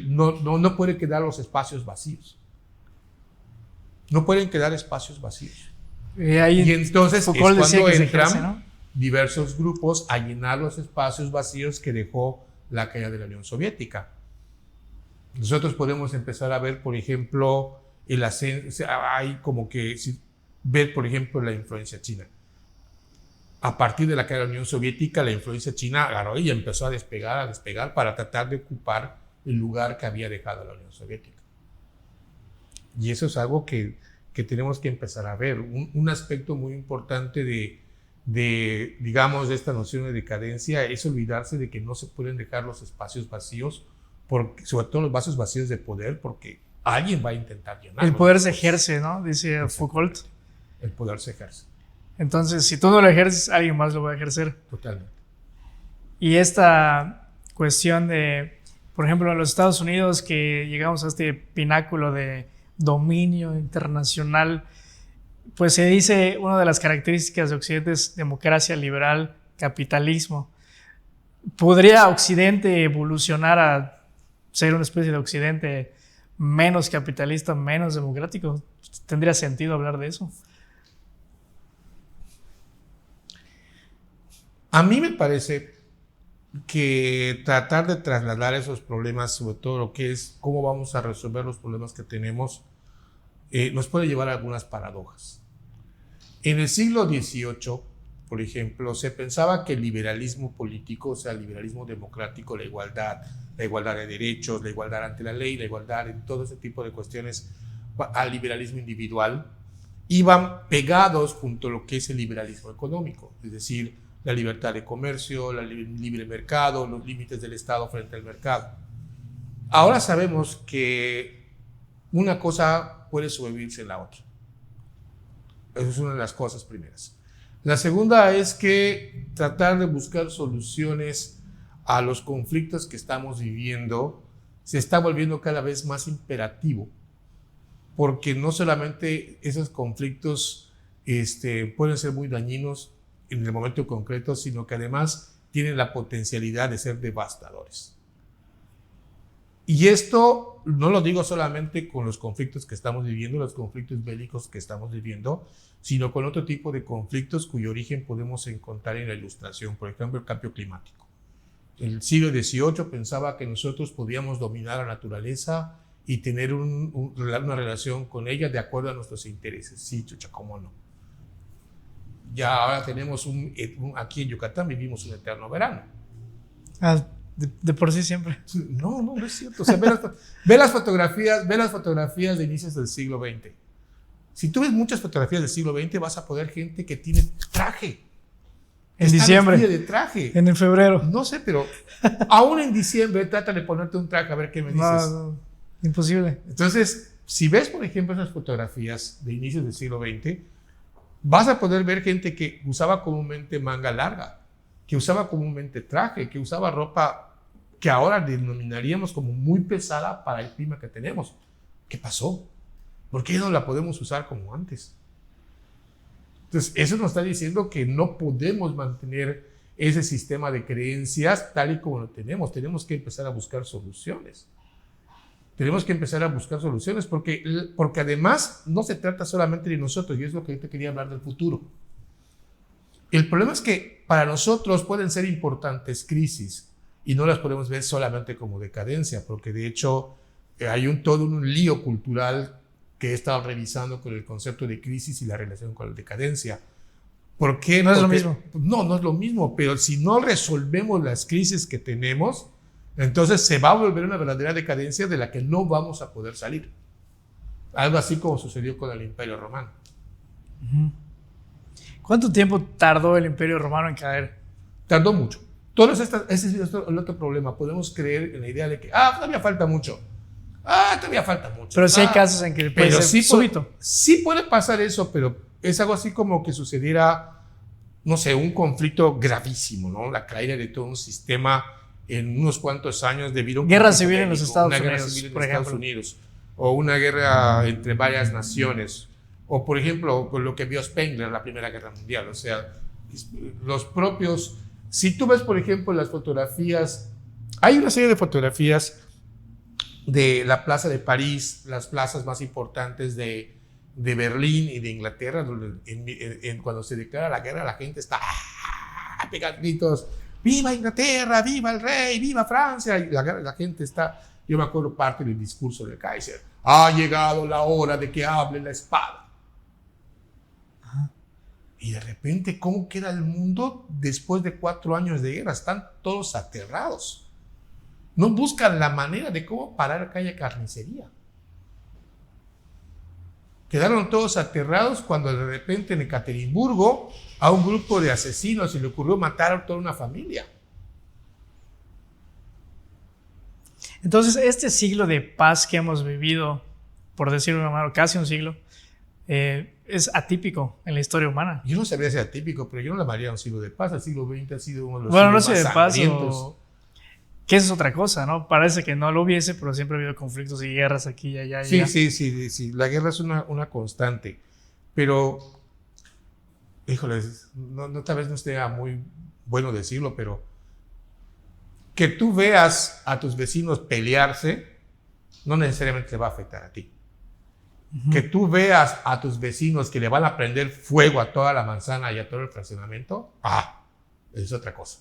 no pueden quedar los espacios vacíos. No pueden quedar espacios vacíos. Y entonces Foucault es cuando entran ejerce, ¿no? diversos grupos a llenar los espacios vacíos que dejó la caída de la Unión Soviética. Nosotros podemos empezar a ver, por ejemplo, el ascenso, o sea, hay como que ver, por ejemplo, la influencia china. A partir de la caída de la Unión Soviética, la influencia china agarró y empezó a despegar para tratar de ocupar el lugar que había dejado la Unión Soviética. Y eso es algo que tenemos que empezar a ver. Un aspecto muy importante digamos, de esta noción de decadencia es olvidarse de que no se pueden dejar los espacios vacíos, sobre todo los vasos vacíos de poder, porque alguien va a intentar llenarlos. El poder se ejerce, ¿no? Dice Foucault. El poder se ejerce. Entonces, si tú no lo ejerces, alguien más lo va a ejercer. Totalmente. Y esta cuestión de, por ejemplo, en los Estados Unidos, que llegamos a este pináculo de dominio internacional, pues se dice, una de las características de Occidente es democracia liberal, capitalismo. ¿Podría Occidente evolucionar a ser una especie de Occidente menos capitalista, menos democrático? ¿Tendría sentido hablar de eso? A mí me parece que tratar de trasladar esos problemas, sobre todo lo que es cómo vamos a resolver los problemas que tenemos, nos puede llevar a algunas paradojas. En el siglo XVIII, por ejemplo, se pensaba que el liberalismo político, o sea, el liberalismo democrático, la igualdad de derechos, la igualdad ante la ley, la igualdad en todo ese tipo de cuestiones, al liberalismo individual, iban pegados junto a lo que es el liberalismo económico, es decir, la libertad de comercio, el libre mercado, los límites del Estado frente al mercado. Ahora sabemos que una cosa puede sobrevivirse en la otra. Esa es una de las cosas primeras. La segunda es que tratar de buscar soluciones a los conflictos que estamos viviendo se está volviendo cada vez más imperativo, porque no solamente esos conflictos pueden ser muy dañinos en el momento concreto, sino que además tienen la potencialidad de ser devastadores. Y esto no lo digo solamente con los conflictos que estamos viviendo, los conflictos bélicos que estamos viviendo, sino con otro tipo de conflictos cuyo origen podemos encontrar en la Ilustración, por ejemplo, el cambio climático. El siglo XVIII pensaba que nosotros podíamos dominar la naturaleza y tener una relación con ella de acuerdo a nuestros intereses. Sí, chucha, ¿cómo no? Ya ahora tenemos aquí en Yucatán vivimos un eterno verano. De por sí siempre. No es cierto. O sea, ve las fotografías de inicios del siglo XX. Si tú ves muchas fotografías del siglo XX, vas a poder gente que tiene traje. En diciembre. De traje. En febrero. No sé, pero aún en diciembre trata de ponerte un traje a ver qué me dices. No, imposible. Entonces, si ves, por ejemplo, esas fotografías de inicios del siglo XX, vas a poder ver gente que usaba comúnmente manga larga, que usaba comúnmente traje, que usaba ropa que ahora denominaríamos como muy pesada para el clima que tenemos. ¿Qué pasó? ¿Por qué no la podemos usar como antes? Entonces, eso nos está diciendo que no podemos mantener ese sistema de creencias tal y como lo tenemos. Tenemos que empezar a buscar soluciones. Tenemos que empezar a buscar soluciones porque además no se trata solamente de nosotros, y es lo que yo te quería hablar del futuro. El problema es que para nosotros pueden ser importantes crisis y no las podemos ver solamente como decadencia, porque de hecho hay todo un lío cultural que he estado revisando con el concepto de crisis y la relación con la decadencia. ¿Por qué? No es lo mismo. No es lo mismo, pero si no resolvemos las crisis que tenemos, entonces se va a volver una verdadera decadencia de la que no vamos a poder salir. Algo así como sucedió con el Imperio Romano. ¿Cuánto tiempo tardó el Imperio Romano en caer? Tardó mucho. Ese es el otro problema. Podemos creer en la idea de que todavía falta mucho. Todavía falta mucho. Pero sí hay casos en que puede ser súbito. Sí puede pasar eso, pero es algo así como que sucediera no sé, un conflicto gravísimo, ¿no? La caída de todo un sistema en unos cuantos años debido a un guerra conflicto civil en los bélico, Estados una Unidos, guerra civil en por Estados ejemplo. Unidos, o una guerra entre varias naciones, o por ejemplo, con lo que vio Spengler en la Primera Guerra Mundial, o sea, los propios, si tú ves, por ejemplo, las fotografías, hay una serie de fotografías de la Plaza de París, las plazas más importantes de Berlín y de Inglaterra, donde cuando se declara la guerra, la gente está pegando gritos, ¡viva Inglaterra! ¡Viva el rey! ¡Viva Francia! Y la gente está, yo me acuerdo parte del discurso del Kaiser, ha llegado la hora de que hable la espada. Y de repente, ¿cómo queda el mundo después de 4 años de guerra? Están todos aterrados. No buscan la manera de cómo parar aquella carnicería. Quedaron todos aterrados cuando de repente en Ekaterimburgo a un grupo de asesinos se le ocurrió matar a toda una familia. Entonces, este siglo de paz que hemos vivido, por decirlo de una manera, casi un siglo, es atípico en la historia humana. Yo no sabría si era típico, pero yo no le llamaría un siglo de paz. El siglo XX ha sido uno de los Bueno, no siglos sé más de paz sangrientos. que eso es otra cosa, ¿no? Parece que no lo hubiese, pero siempre ha habido conflictos y guerras aquí y allá. Sí. La guerra es una constante. Pero, híjoles, tal vez no esté muy bueno decirlo, pero que tú veas a tus vecinos pelearse no necesariamente te va a afectar a ti. Que tú veas a tus vecinos que le van a prender fuego a toda la manzana y a todo el fraccionamiento, es otra cosa.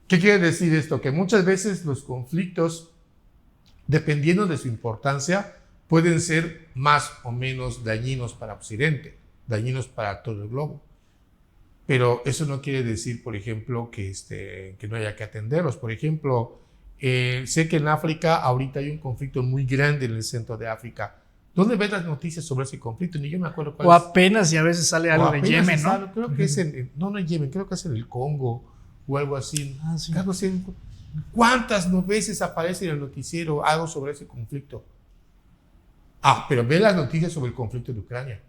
¿Qué quiere decir esto? Que muchas veces los conflictos, dependiendo de su importancia, pueden ser más o menos dañinos para Occidente, dañinos para todo el globo. Pero eso no quiere decir, por ejemplo, que no haya que atenderlos. Por ejemplo, sé que en África ahorita hay un conflicto muy grande en el centro de África. ¿Dónde ves las noticias sobre ese conflicto? Ni yo me acuerdo cuál O es. apenas y a veces sale algo de Yemen, ¿no? Creo que es no en Yemen, creo que es en el Congo o algo así. Sí. Algo así. ¿Cuántas veces aparece en el noticiero algo sobre ese conflicto? Pero ve las noticias sobre el conflicto de Ucrania.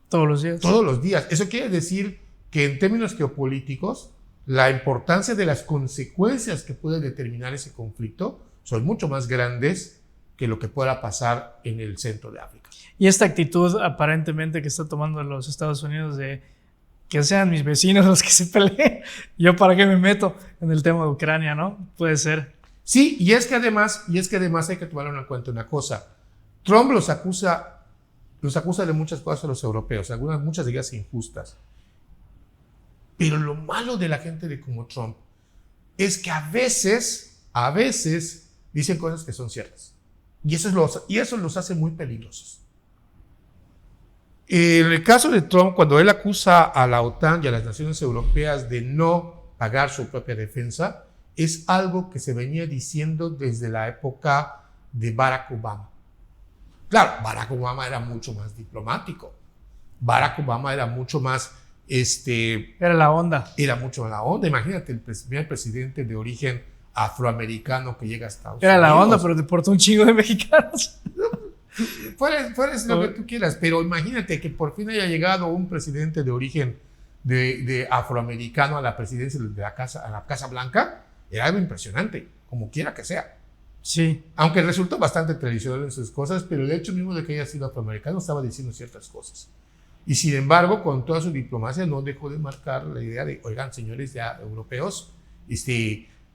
Todos los días. Todos los días. Eso quiere decir que en términos geopolíticos, la importancia de las consecuencias que puede determinar ese conflicto son mucho más grandes que lo que pueda pasar en el centro de África. Y esta actitud aparentemente que está tomando los Estados Unidos de que sean mis vecinos los que se peleen, ¿yo para qué me meto en el tema de Ucrania, no? Puede ser. Sí, y es que además hay que tomar en cuenta una cosa. Trump los acusa de muchas cosas a los europeos, muchas de ellas injustas. Pero lo malo de la gente de como Trump es que a veces dicen cosas que son ciertas. Y eso los hace muy peligrosos. En el caso de Trump, cuando él acusa a la OTAN y a las naciones europeas de no pagar su propia defensa, es algo que se venía diciendo desde la época de Barack Obama. Claro, Barack Obama era mucho más diplomático. Barack Obama era mucho más... Era la onda. Era mucho la onda. Imagínate el primer presidente de origen afroamericano que llega a Estados Unidos. Era la onda, pero deportó un chingo de mexicanos. Puedes lo que tú quieras, pero imagínate que por fin haya llegado un presidente de origen de afroamericano a la presidencia de la Casa Blanca. Era algo impresionante, como quiera que sea. Sí. Aunque resultó bastante tradicional en sus cosas, pero el hecho mismo de que haya sido afroamericano estaba diciendo ciertas cosas. Y sin embargo, con toda su diplomacia no dejó de marcar la idea de, oigan, señores ya europeos,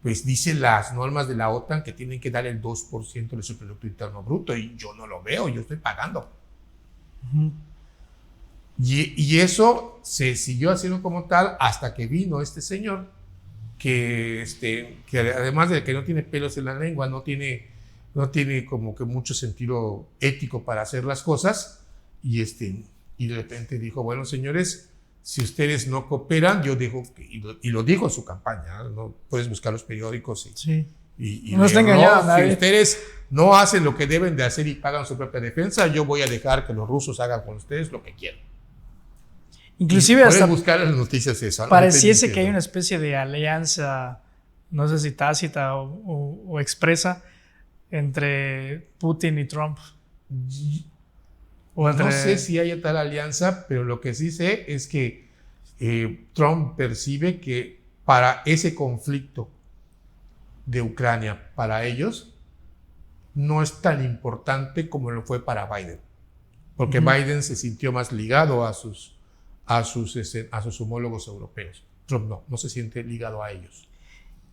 pues dicen las normas de la OTAN que tienen que dar el 2% de su Producto Interno Bruto y yo no lo veo, yo estoy pagando. Uh-huh. Y eso se siguió haciendo como tal hasta que vino este señor que además de que no tiene pelos en la lengua, no tiene como que mucho sentido ético para hacer las cosas y de repente dijo, bueno, señores, si ustedes no cooperan, yo dejo, y lo dijo en su campaña, ¿no? Puedes buscar los periódicos y no está engañado nadie. Si ustedes no hacen lo que deben de hacer y pagan su propia defensa, yo voy a dejar que los rusos hagan con ustedes lo que quieran. Inclusive hasta buscar las noticias eso. Pareciese que hay una especie de alianza, no sé si tácita o expresa, entre Putin y Trump. No sé si haya tal alianza, pero lo que sí sé es que Trump percibe que para ese conflicto de Ucrania, para ellos, no es tan importante como lo fue para Biden. Porque Biden se sintió más ligado a sus homólogos europeos. Trump no se siente ligado a ellos.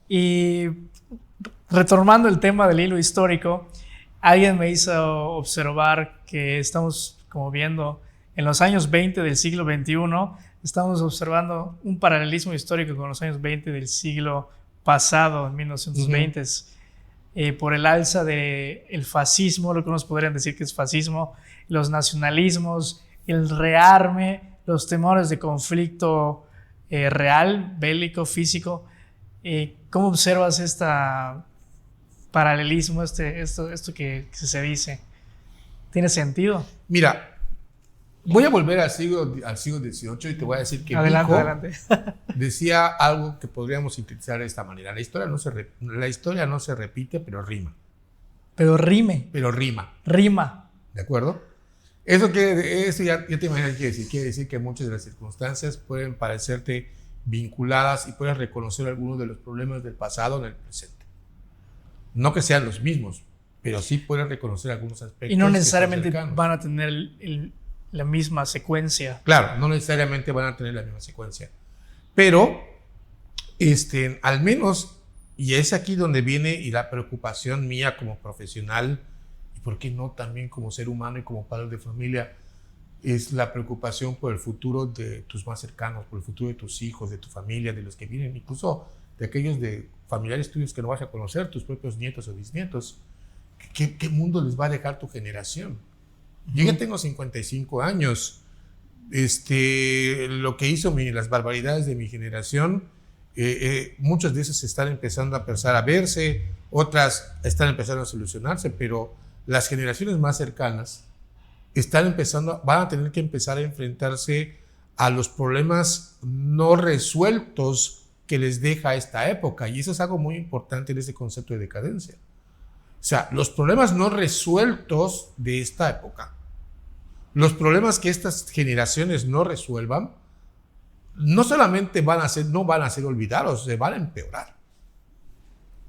Y retomando el tema del hilo histórico, alguien me hizo observar que estamos, como viendo, en los años 20 del siglo XXI, estamos observando un paralelismo histórico con los años 20 del siglo pasado, en 1920, por el alza del fascismo, lo que unos podrían decir que es fascismo, los nacionalismos, el rearme, los temores de conflicto real, bélico, físico. ¿Cómo observas este paralelismo, esto que se dice? ¿Tiene sentido? Mira, voy a volver al siglo XVIII y te voy a decir que adelante. Decía algo que podríamos sintetizar de esta manera. La historia no se repite, pero rima. Pero rime. Pero rima. Rima. ¿De acuerdo? Eso ya te imaginas qué quiere decir. Quiere decir que muchas de las circunstancias pueden parecerte vinculadas y puedes reconocer algunos de los problemas del pasado en el presente. No que sean los mismos, pero sí puedes reconocer algunos aspectos. Y no necesariamente van a tener la misma secuencia. Claro, no necesariamente van a tener la misma secuencia. Pero, al menos, y es aquí donde viene y la preocupación mía como profesional, y por qué no también como ser humano y como padre de familia, es la preocupación por el futuro de tus más cercanos, por el futuro de tus hijos, de tu familia, de los que vienen, incluso de aquellos de familiares tuyos que no vas a conocer, tus propios nietos o bisnietos. ¿Qué mundo les va a dejar tu generación? Yo ya tengo 55 años. Lo que hizo las barbaridades de mi generación, muchas de esas están empezando a empezar a verse, otras están empezando a solucionarse, pero las generaciones más cercanas van a tener que empezar a enfrentarse a los problemas no resueltos que les deja esta época, y eso es algo muy importante en este concepto de decadencia. O sea, los problemas no resueltos de esta época, los problemas que estas generaciones no resuelvan, no solamente no van a ser olvidados, se van a empeorar.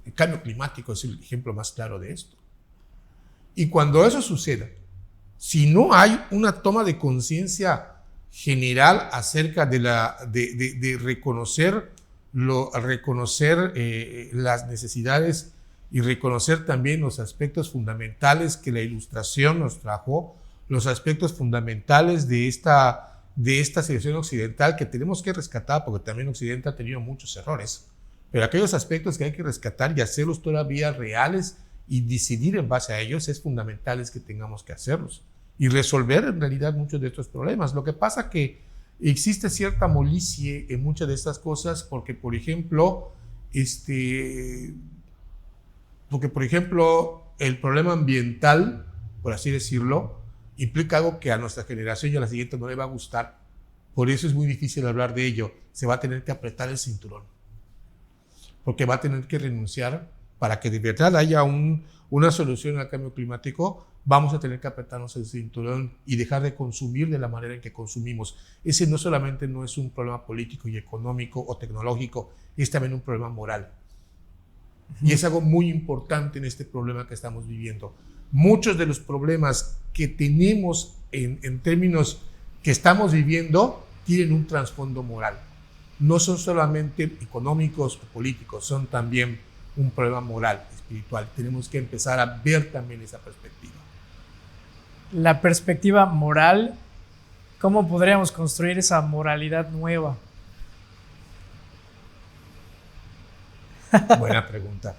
El cambio climático es el ejemplo más claro de esto. Y cuando eso suceda, si no hay una toma de conciencia general acerca de reconocer las necesidades y reconocer también los aspectos fundamentales que la Ilustración nos trajo, los aspectos fundamentales de esta civilización occidental que tenemos que rescatar, porque también Occidente ha tenido muchos errores, pero aquellos aspectos que hay que rescatar y hacerlos todavía reales y decidir en base a ellos, es fundamental que tengamos que hacerlos y resolver en realidad muchos de estos problemas. Lo que pasa es que existe cierta molicie en muchas de estas cosas porque, por ejemplo, el problema ambiental, por así decirlo, implica algo que a nuestra generación y a la siguiente no le va a gustar. Por eso es muy difícil hablar de ello. Se va a tener que apretar el cinturón, porque va a tener que renunciar para que de verdad haya una solución al cambio climático. Vamos a tener que apretarnos el cinturón y dejar de consumir de la manera en que consumimos. Ese no solamente no es un problema político y económico o tecnológico, es también un problema moral. Y es algo muy importante en este problema que estamos viviendo. Muchos de los problemas que tenemos en términos que estamos viviendo tienen un trasfondo moral. No son solamente económicos o políticos, son también un problema moral, espiritual. Tenemos que empezar a ver también esa perspectiva. La perspectiva moral, ¿cómo podríamos construir esa moralidad nueva? Buena pregunta.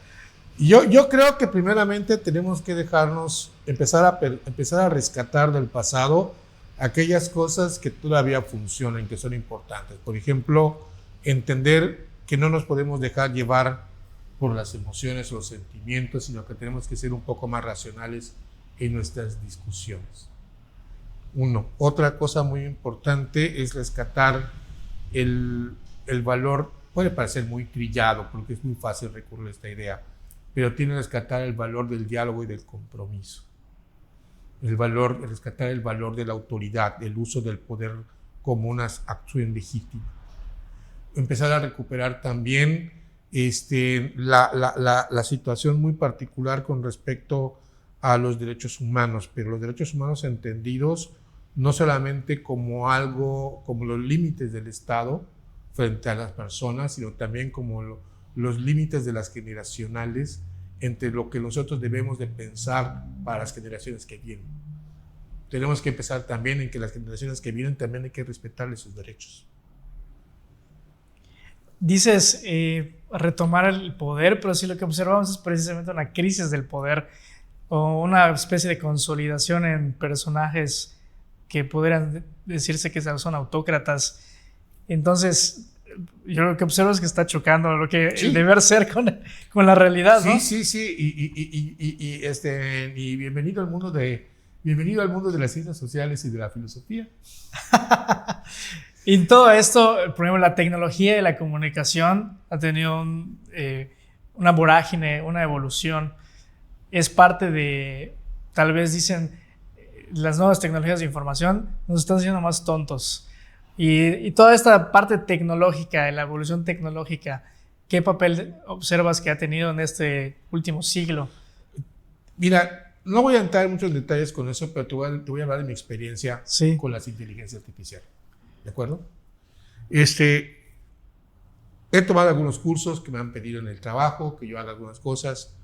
Yo creo que primeramente tenemos que empezar a rescatar del pasado aquellas cosas que todavía funcionan, que son importantes. Por ejemplo, entender que no nos podemos dejar llevar por las emociones o los sentimientos, sino que tenemos que ser un poco más racionales en nuestras discusiones. Otra cosa muy importante es rescatar el valor. Puede parecer muy trillado porque es muy fácil recurrir a esta idea, pero tiene que rescatar el valor del diálogo y del compromiso. Rescatar el valor de la autoridad, el uso del poder como una acción legítima. empezar a recuperar también la situación muy particular con respecto a los derechos humanos, pero los derechos humanos entendidos no solamente como algo, como los límites del Estado frente a las personas, sino también como los límites de las generacionales entre lo que nosotros debemos de pensar para las generaciones que vienen. Tenemos que empezar también en que las generaciones que vienen también hay que respetarles sus derechos. Dices retomar el poder, pero sí lo que observamos es precisamente una crisis del poder o una especie de consolidación en personajes que pudieran decirse que son autócratas. Entonces, yo lo que observo es que está chocando lo que el deber ser con la realidad, ¿no? Sí. Y bienvenido al mundo de las ciencias sociales y de la filosofía. Y en todo esto, por ejemplo, la tecnología y la comunicación ha tenido una vorágine, una evolución. Es parte de, tal vez dicen, las nuevas tecnologías de información nos están haciendo más tontos. Y toda esta parte tecnológica, la evolución tecnológica, ¿qué papel observas que ha tenido en este último siglo? Mira, no voy a entrar en muchos detalles con eso, pero te voy a hablar de mi experiencia con las inteligencias artificiales. ¿De acuerdo? He tomado algunos cursos que me han pedido en el trabajo, que yo haga algunas cosas.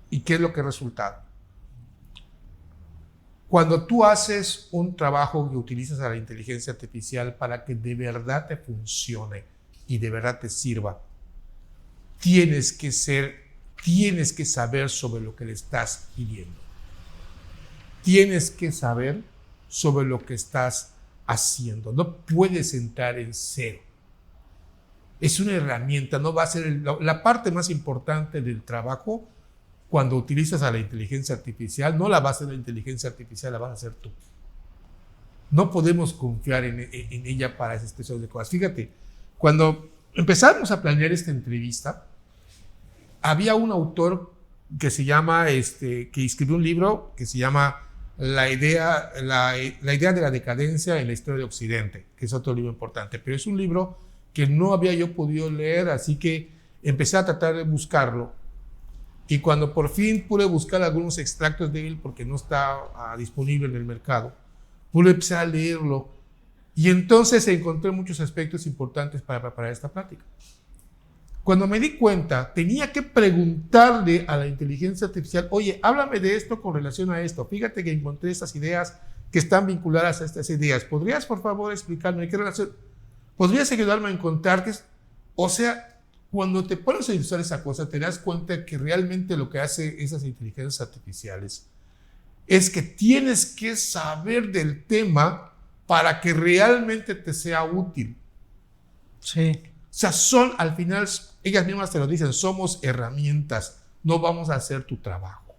¿Y qué es lo que ha resultado? Cuando tú haces un trabajo que utilizas a la inteligencia artificial para que de verdad te funcione y de verdad te sirva, tienes que saber sobre lo que le estás pidiendo. Tienes que saber sobre lo que estás haciendo. No puedes entrar en cero. Es una herramienta, no va a ser la parte más importante del trabajo. Cuando utilizas a la inteligencia artificial, no la va a hacer la inteligencia artificial, la vas a hacer tú. No podemos confiar en ella para ese tipo de cosas. Fíjate, cuando empezamos a planear esta entrevista, había un autor que se llama, que escribió un libro que se llama La idea de la decadencia en la historia de Occidente, que es otro libro importante, pero es un libro que no había yo podido leer, así que empecé a tratar de buscarlo. Y cuando por fin pude buscar algunos extractos de él, porque no está disponible en el mercado, pude empezar a leerlo. Y entonces encontré muchos aspectos importantes para preparar esta plática. Cuando me di cuenta, tenía que preguntarle a la inteligencia artificial, oye, háblame de esto con relación a esto. Fíjate que encontré estas ideas que están vinculadas a estas ideas. ¿Podrías, por favor, explicarme qué relación? ¿Podrías ayudarme a encontrar qué es? O sea, cuando te pones a usar esa cosa, te das cuenta que realmente lo que hacen esas inteligencias artificiales es que tienes que saber del tema para que realmente te sea útil. Sí. O sea, al final, ellas mismas te lo dicen, somos herramientas, no vamos a hacer tu trabajo.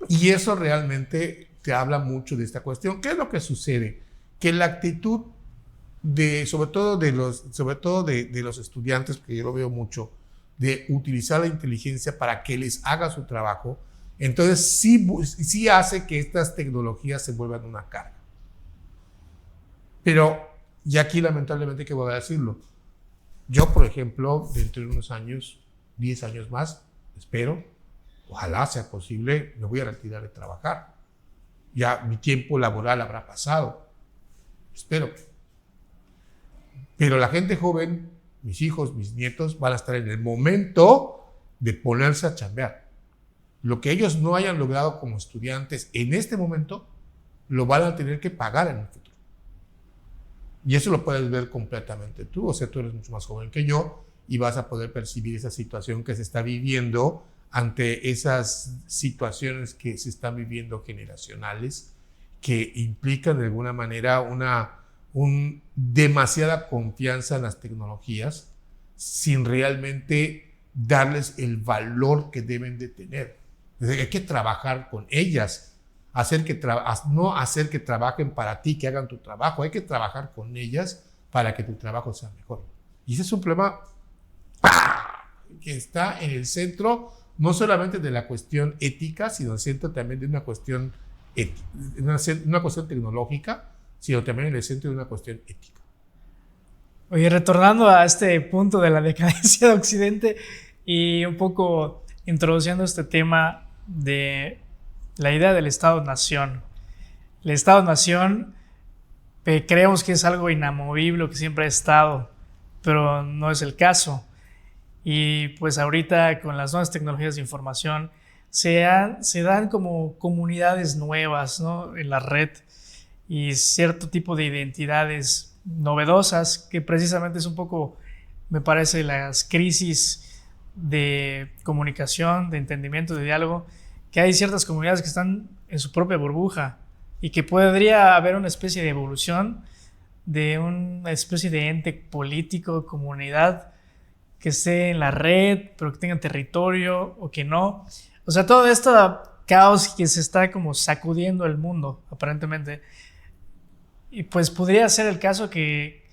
Y eso realmente te habla mucho de esta cuestión. ¿Qué es lo que sucede? Que la actitud sobre todo de los estudiantes, que yo lo veo mucho, de utilizar la inteligencia para que les haga su trabajo, entonces sí hace que estas tecnologías se vuelvan una carga. Pero, y aquí lamentablemente que voy a decirlo, yo, por ejemplo, dentro de unos años, 10 años más, espero, ojalá sea posible, me voy a retirar de trabajar. Ya mi tiempo laboral habrá pasado, espero. Pero la gente joven, mis hijos, mis nietos, van a estar en el momento de ponerse a chambear. Lo que ellos no hayan logrado como estudiantes en este momento, lo van a tener que pagar en el futuro. Y eso lo puedes ver completamente tú. O sea, tú eres mucho más joven que yo y vas a poder percibir esa situación que se está viviendo ante esas situaciones que se están viviendo generacionales, que implican de alguna manera demasiada confianza en las tecnologías sin realmente darles el valor que deben de tener. Hay que trabajar con ellas, no hacer que trabajen para ti, que hagan tu trabajo. Hay que trabajar con ellas para que tu trabajo sea mejor. Y ese es un problema que está en el centro no solamente de la cuestión ética, sino en el centro también de una cuestión una cuestión tecnológica, sino también en el centro de una cuestión ética. Oye, retornando a este punto de la decadencia de Occidente y un poco introduciendo este tema de la idea del Estado-Nación. El Estado-Nación creemos que es algo inamovible, que siempre ha estado, pero no es el caso. Y pues ahorita con las nuevas tecnologías de información se dan como comunidades nuevas, ¿no?, en la red, y cierto tipo de identidades novedosas que precisamente es un poco, me parece, las crisis de comunicación, de entendimiento, de diálogo, que hay ciertas comunidades que están en su propia burbuja y que podría haber una especie de evolución de una especie de ente político, comunidad que esté en la red, pero que tenga territorio o que no. O sea, todo esto caos que se está como sacudiendo el mundo, aparentemente. Y pues podría ser el caso que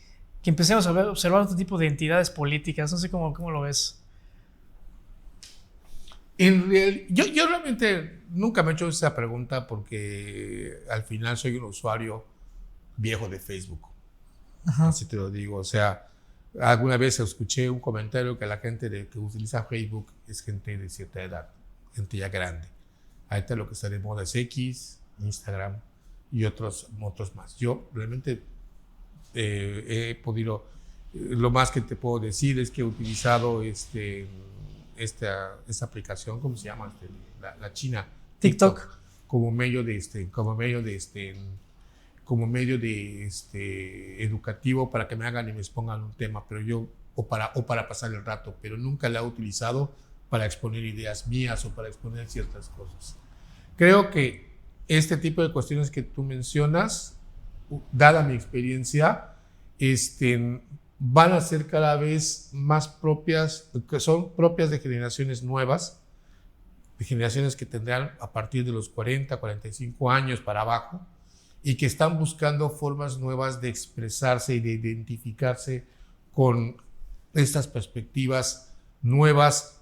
empecemos a observar otro tipo de entidades políticas. No sé cómo lo ves. Yo realmente nunca me he hecho esa pregunta porque al final soy un usuario viejo de Facebook. Ajá. Así te lo digo. O sea, alguna vez escuché un comentario que la gente que utiliza Facebook es gente de cierta edad, gente ya grande. Ahorita lo que está de moda es X, Instagram y otros más. Yo realmente he podido, lo más que te puedo decir es que he utilizado esta aplicación, ¿cómo se llama? La china, TikTok, como medio educativo para que me hagan y me expongan un tema, pero o para pasar el rato, pero nunca la he utilizado para exponer ideas mías o para exponer ciertas cosas. Creo que este tipo de cuestiones que tú mencionas, dada mi experiencia, van a ser cada vez más propias, que son propias de generaciones nuevas, de generaciones que tendrán a partir de los 40, 45 años para abajo, y que están buscando formas nuevas de expresarse y de identificarse con estas perspectivas nuevas,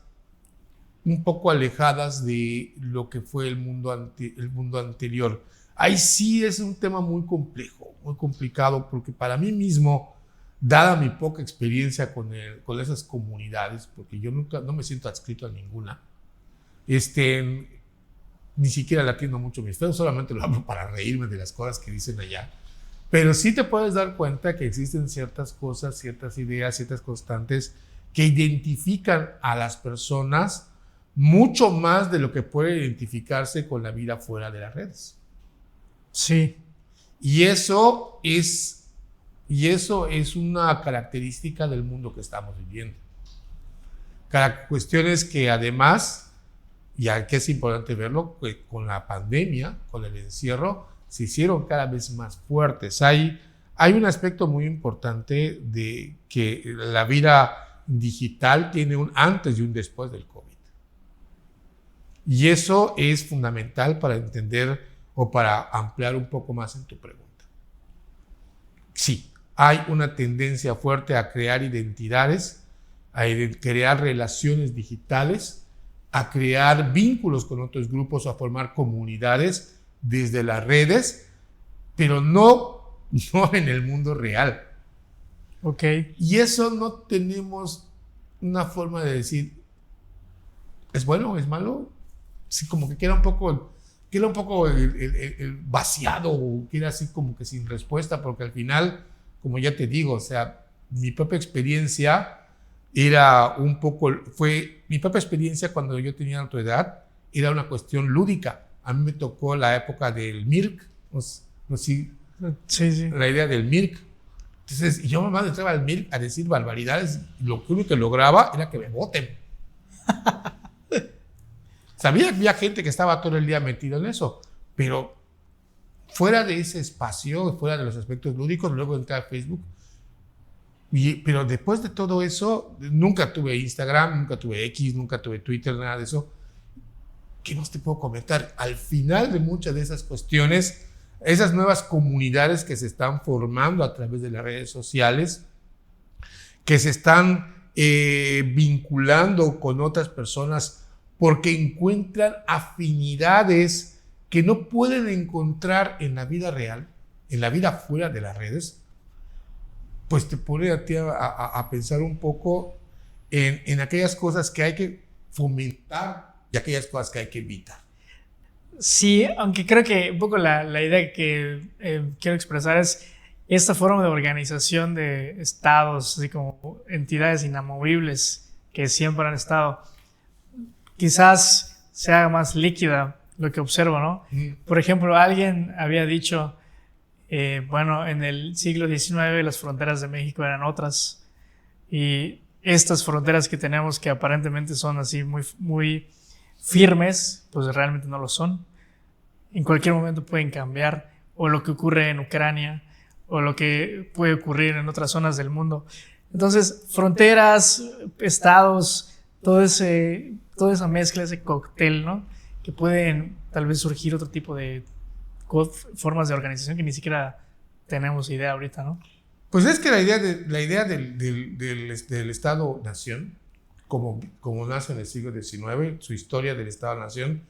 un poco alejadas de lo que fue el mundo anterior. Ahí sí es un tema muy complejo, muy complicado, porque para mí mismo, dada mi poca experiencia con esas comunidades, porque yo no me siento adscrito a ninguna, ni siquiera le atiendo mucho mis feos, solamente lo hablo para reírme de las cosas que dicen allá. Pero sí te puedes dar cuenta que existen ciertas cosas, ciertas ideas, ciertas constantes que identifican a las personas mucho más de lo que puede identificarse con la vida fuera de las redes. Sí. Y eso es una característica del mundo que estamos viviendo. Cuestiones que además, y aquí es importante verlo, que con la pandemia, con el encierro, se hicieron cada vez más fuertes. Hay un aspecto muy importante de que la vida digital tiene un antes y un después del COVID. Y eso es fundamental para entender o para ampliar un poco más en tu pregunta. Sí, hay una tendencia fuerte a crear identidades, a crear relaciones digitales, a crear vínculos con otros grupos, a formar comunidades desde las redes, pero no en el mundo real. Okay. Y eso no tenemos una forma de decir, ¿es bueno o es malo? Sí, como que queda un poco el vaciado, queda así como que sin respuesta, porque al final, como ya te digo, o sea, mi propia experiencia cuando yo tenía tu edad, era una cuestión lúdica. A mí me tocó la época del Mirk, no sé, sí. La idea del Mirk. Entonces, yo mamá entraba al Mirk a decir barbaridades, y lo único que lograba era que me voten. Sabía que había gente que estaba todo el día metido en eso, pero fuera de ese espacio, fuera de los aspectos lúdicos, luego entré a Facebook. Pero después de todo eso, nunca tuve Instagram, nunca tuve X, nunca tuve Twitter, nada de eso. ¿Qué más te puedo comentar? Al final de muchas de esas cuestiones, esas nuevas comunidades que se están formando a través de las redes sociales, que se están vinculando con otras personas porque encuentran afinidades que no pueden encontrar en la vida real, en la vida fuera de las redes, pues te pone a ti a pensar un poco en aquellas cosas que hay que fomentar y aquellas cosas que hay que evitar. Sí, aunque creo que un poco la idea que quiero expresar es esta forma de organización de estados, así como entidades inamovibles que siempre han estado, quizás se haga más líquida lo que observo, ¿no? Por ejemplo, alguien había dicho, bueno, en el siglo XIX las fronteras de México eran otras y estas fronteras que tenemos que aparentemente son así muy, muy firmes, pues realmente no lo son. En cualquier momento pueden cambiar, o lo que ocurre en Ucrania, o lo que puede ocurrir en otras zonas del mundo. Entonces, fronteras, estados, toda esa mezcla, ese cóctel, ¿no? Que pueden tal vez surgir otro tipo de formas de organización que ni siquiera tenemos idea ahorita, ¿no? Pues es que la idea del Estado-Nación, como nace en el siglo XIX, su historia del Estado-Nación,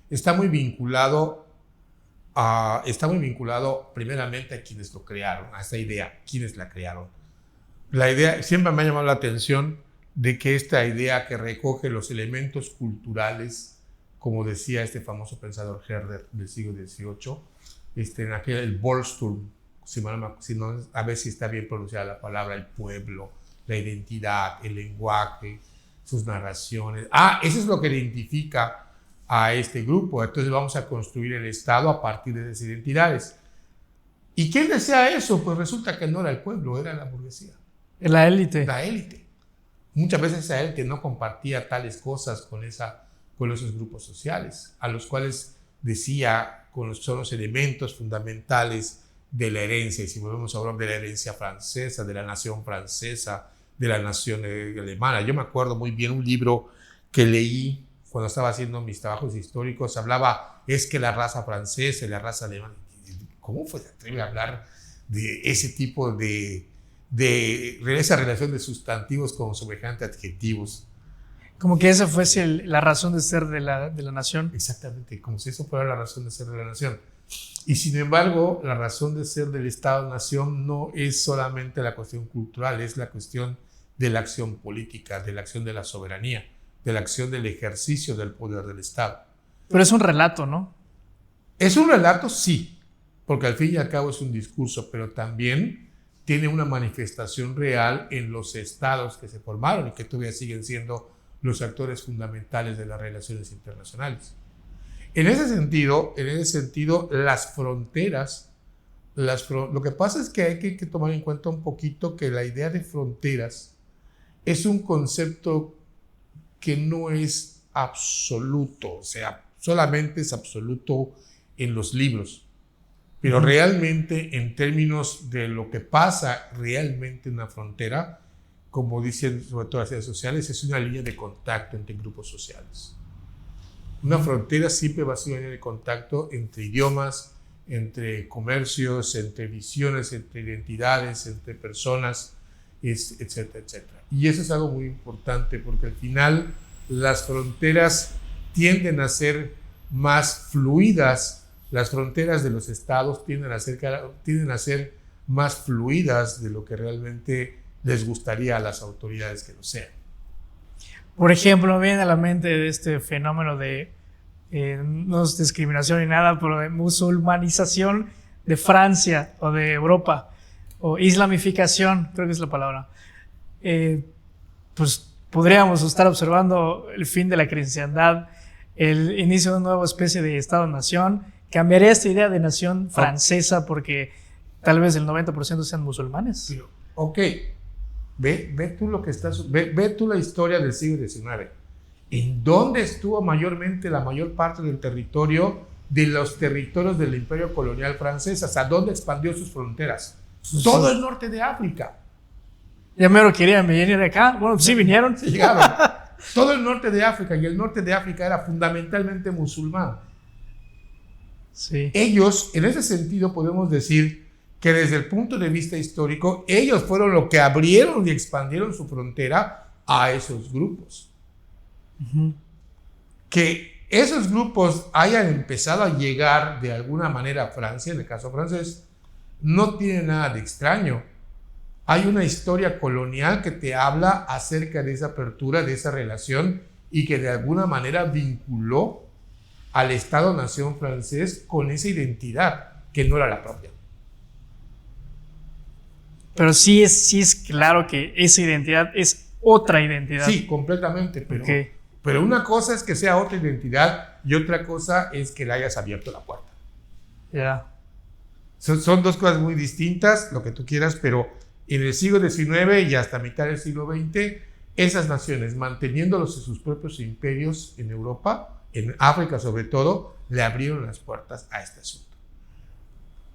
está muy vinculado primeramente a quienes lo crearon, a esa idea, quienes la crearon. La idea, siempre me ha llamado la atención de que esta idea que recoge los elementos culturales, como decía este famoso pensador Herder del siglo XVIII, en aquel, el Volksturm, a ver si está bien pronunciada la palabra, el pueblo, la identidad, el lenguaje, sus narraciones. Eso es lo que identifica a este grupo. Entonces vamos a construir el Estado a partir de esas identidades. ¿Y quién desea eso? Pues resulta que no era el pueblo, era la burguesía. La élite. La élite. Muchas veces esa élite no compartía tales cosas con esos grupos sociales, a los cuales decía son los elementos fundamentales de la herencia. Y si volvemos a hablar de la herencia francesa, de la nación francesa, de la nación alemana. Yo me acuerdo muy bien un libro que leí cuando estaba haciendo mis trabajos históricos, hablaba, es que la raza francesa y la raza alemana, ¿cómo se atreve a hablar de ese tipo de esa relación de sustantivos con semejantes adjetivos? Como que esa fuese la razón de ser de la nación. Exactamente, como si eso fuera la razón de ser de la nación. Y sin embargo, la razón de ser del Estado-Nación no es solamente la cuestión cultural, es la cuestión de la acción política, de la acción de la soberanía, de la acción del ejercicio del poder del Estado. Pero es un relato, ¿no? Es un relato, sí, porque al fin y al cabo es un discurso, pero también tiene una manifestación real en los estados que se formaron y que todavía siguen siendo los actores fundamentales de las relaciones internacionales. En ese sentido, las fronteras, lo que pasa es que hay que tomar en cuenta un poquito que la idea de fronteras es un concepto que no es absoluto, o sea, solamente es absoluto en los libros, pero realmente en términos de lo que pasa realmente en una frontera, como dicen sobre todo las redes sociales, es una línea de contacto entre grupos sociales. Una frontera siempre va a ser una línea de contacto entre idiomas, entre comercios, entre visiones, entre identidades, entre personas, etcétera, etcétera. Y eso es algo muy importante porque al final las fronteras tienden a ser más fluidas, las fronteras de los estados tienden a ser más fluidas de lo que realmente les gustaría a las autoridades que lo sean. Por ejemplo, me viene a la mente de este fenómeno de, no es discriminación ni nada, pero de musulmanización de Francia o de Europa, o islamificación, creo que es la palabra. Pues podríamos estar observando el fin de la cristiandad, el inicio de una nueva especie de Estado-nación. Cambiaría esta idea de nación francesa porque tal vez el 90% sean musulmanes. Ok, ve tú la historia del siglo XIX. ¿En dónde estuvo mayormente la mayor parte del territorio de los territorios del imperio colonial francés? ¿Hasta dónde expandió sus fronteras? Todo el norte de África. Ya me lo querían venir de acá. Bueno, sí vinieron. Sí, llegaron. Todo el norte de África, y el norte de África era fundamentalmente musulmán. Sí. Ellos, en ese sentido, podemos decir que desde el punto de vista histórico, ellos fueron los que abrieron y expandieron su frontera a esos grupos. Que esos grupos hayan empezado a llegar de alguna manera a Francia, en el caso francés, no tiene nada de extraño. Hay una historia colonial que te habla acerca de esa apertura, de esa relación, y que de alguna manera vinculó al Estado-nación francés con esa identidad que no era la propia. Pero sí es claro que esa identidad es otra identidad. Sí, completamente, pero una cosa es que sea otra identidad y otra cosa es que le hayas abierto la puerta. Ya. Son dos cosas muy distintas, lo que tú quieras, pero en el siglo XIX y hasta mitad del siglo XX, esas naciones, manteniéndolos en sus propios imperios en Europa, en África sobre todo, le abrieron las puertas a este asunto.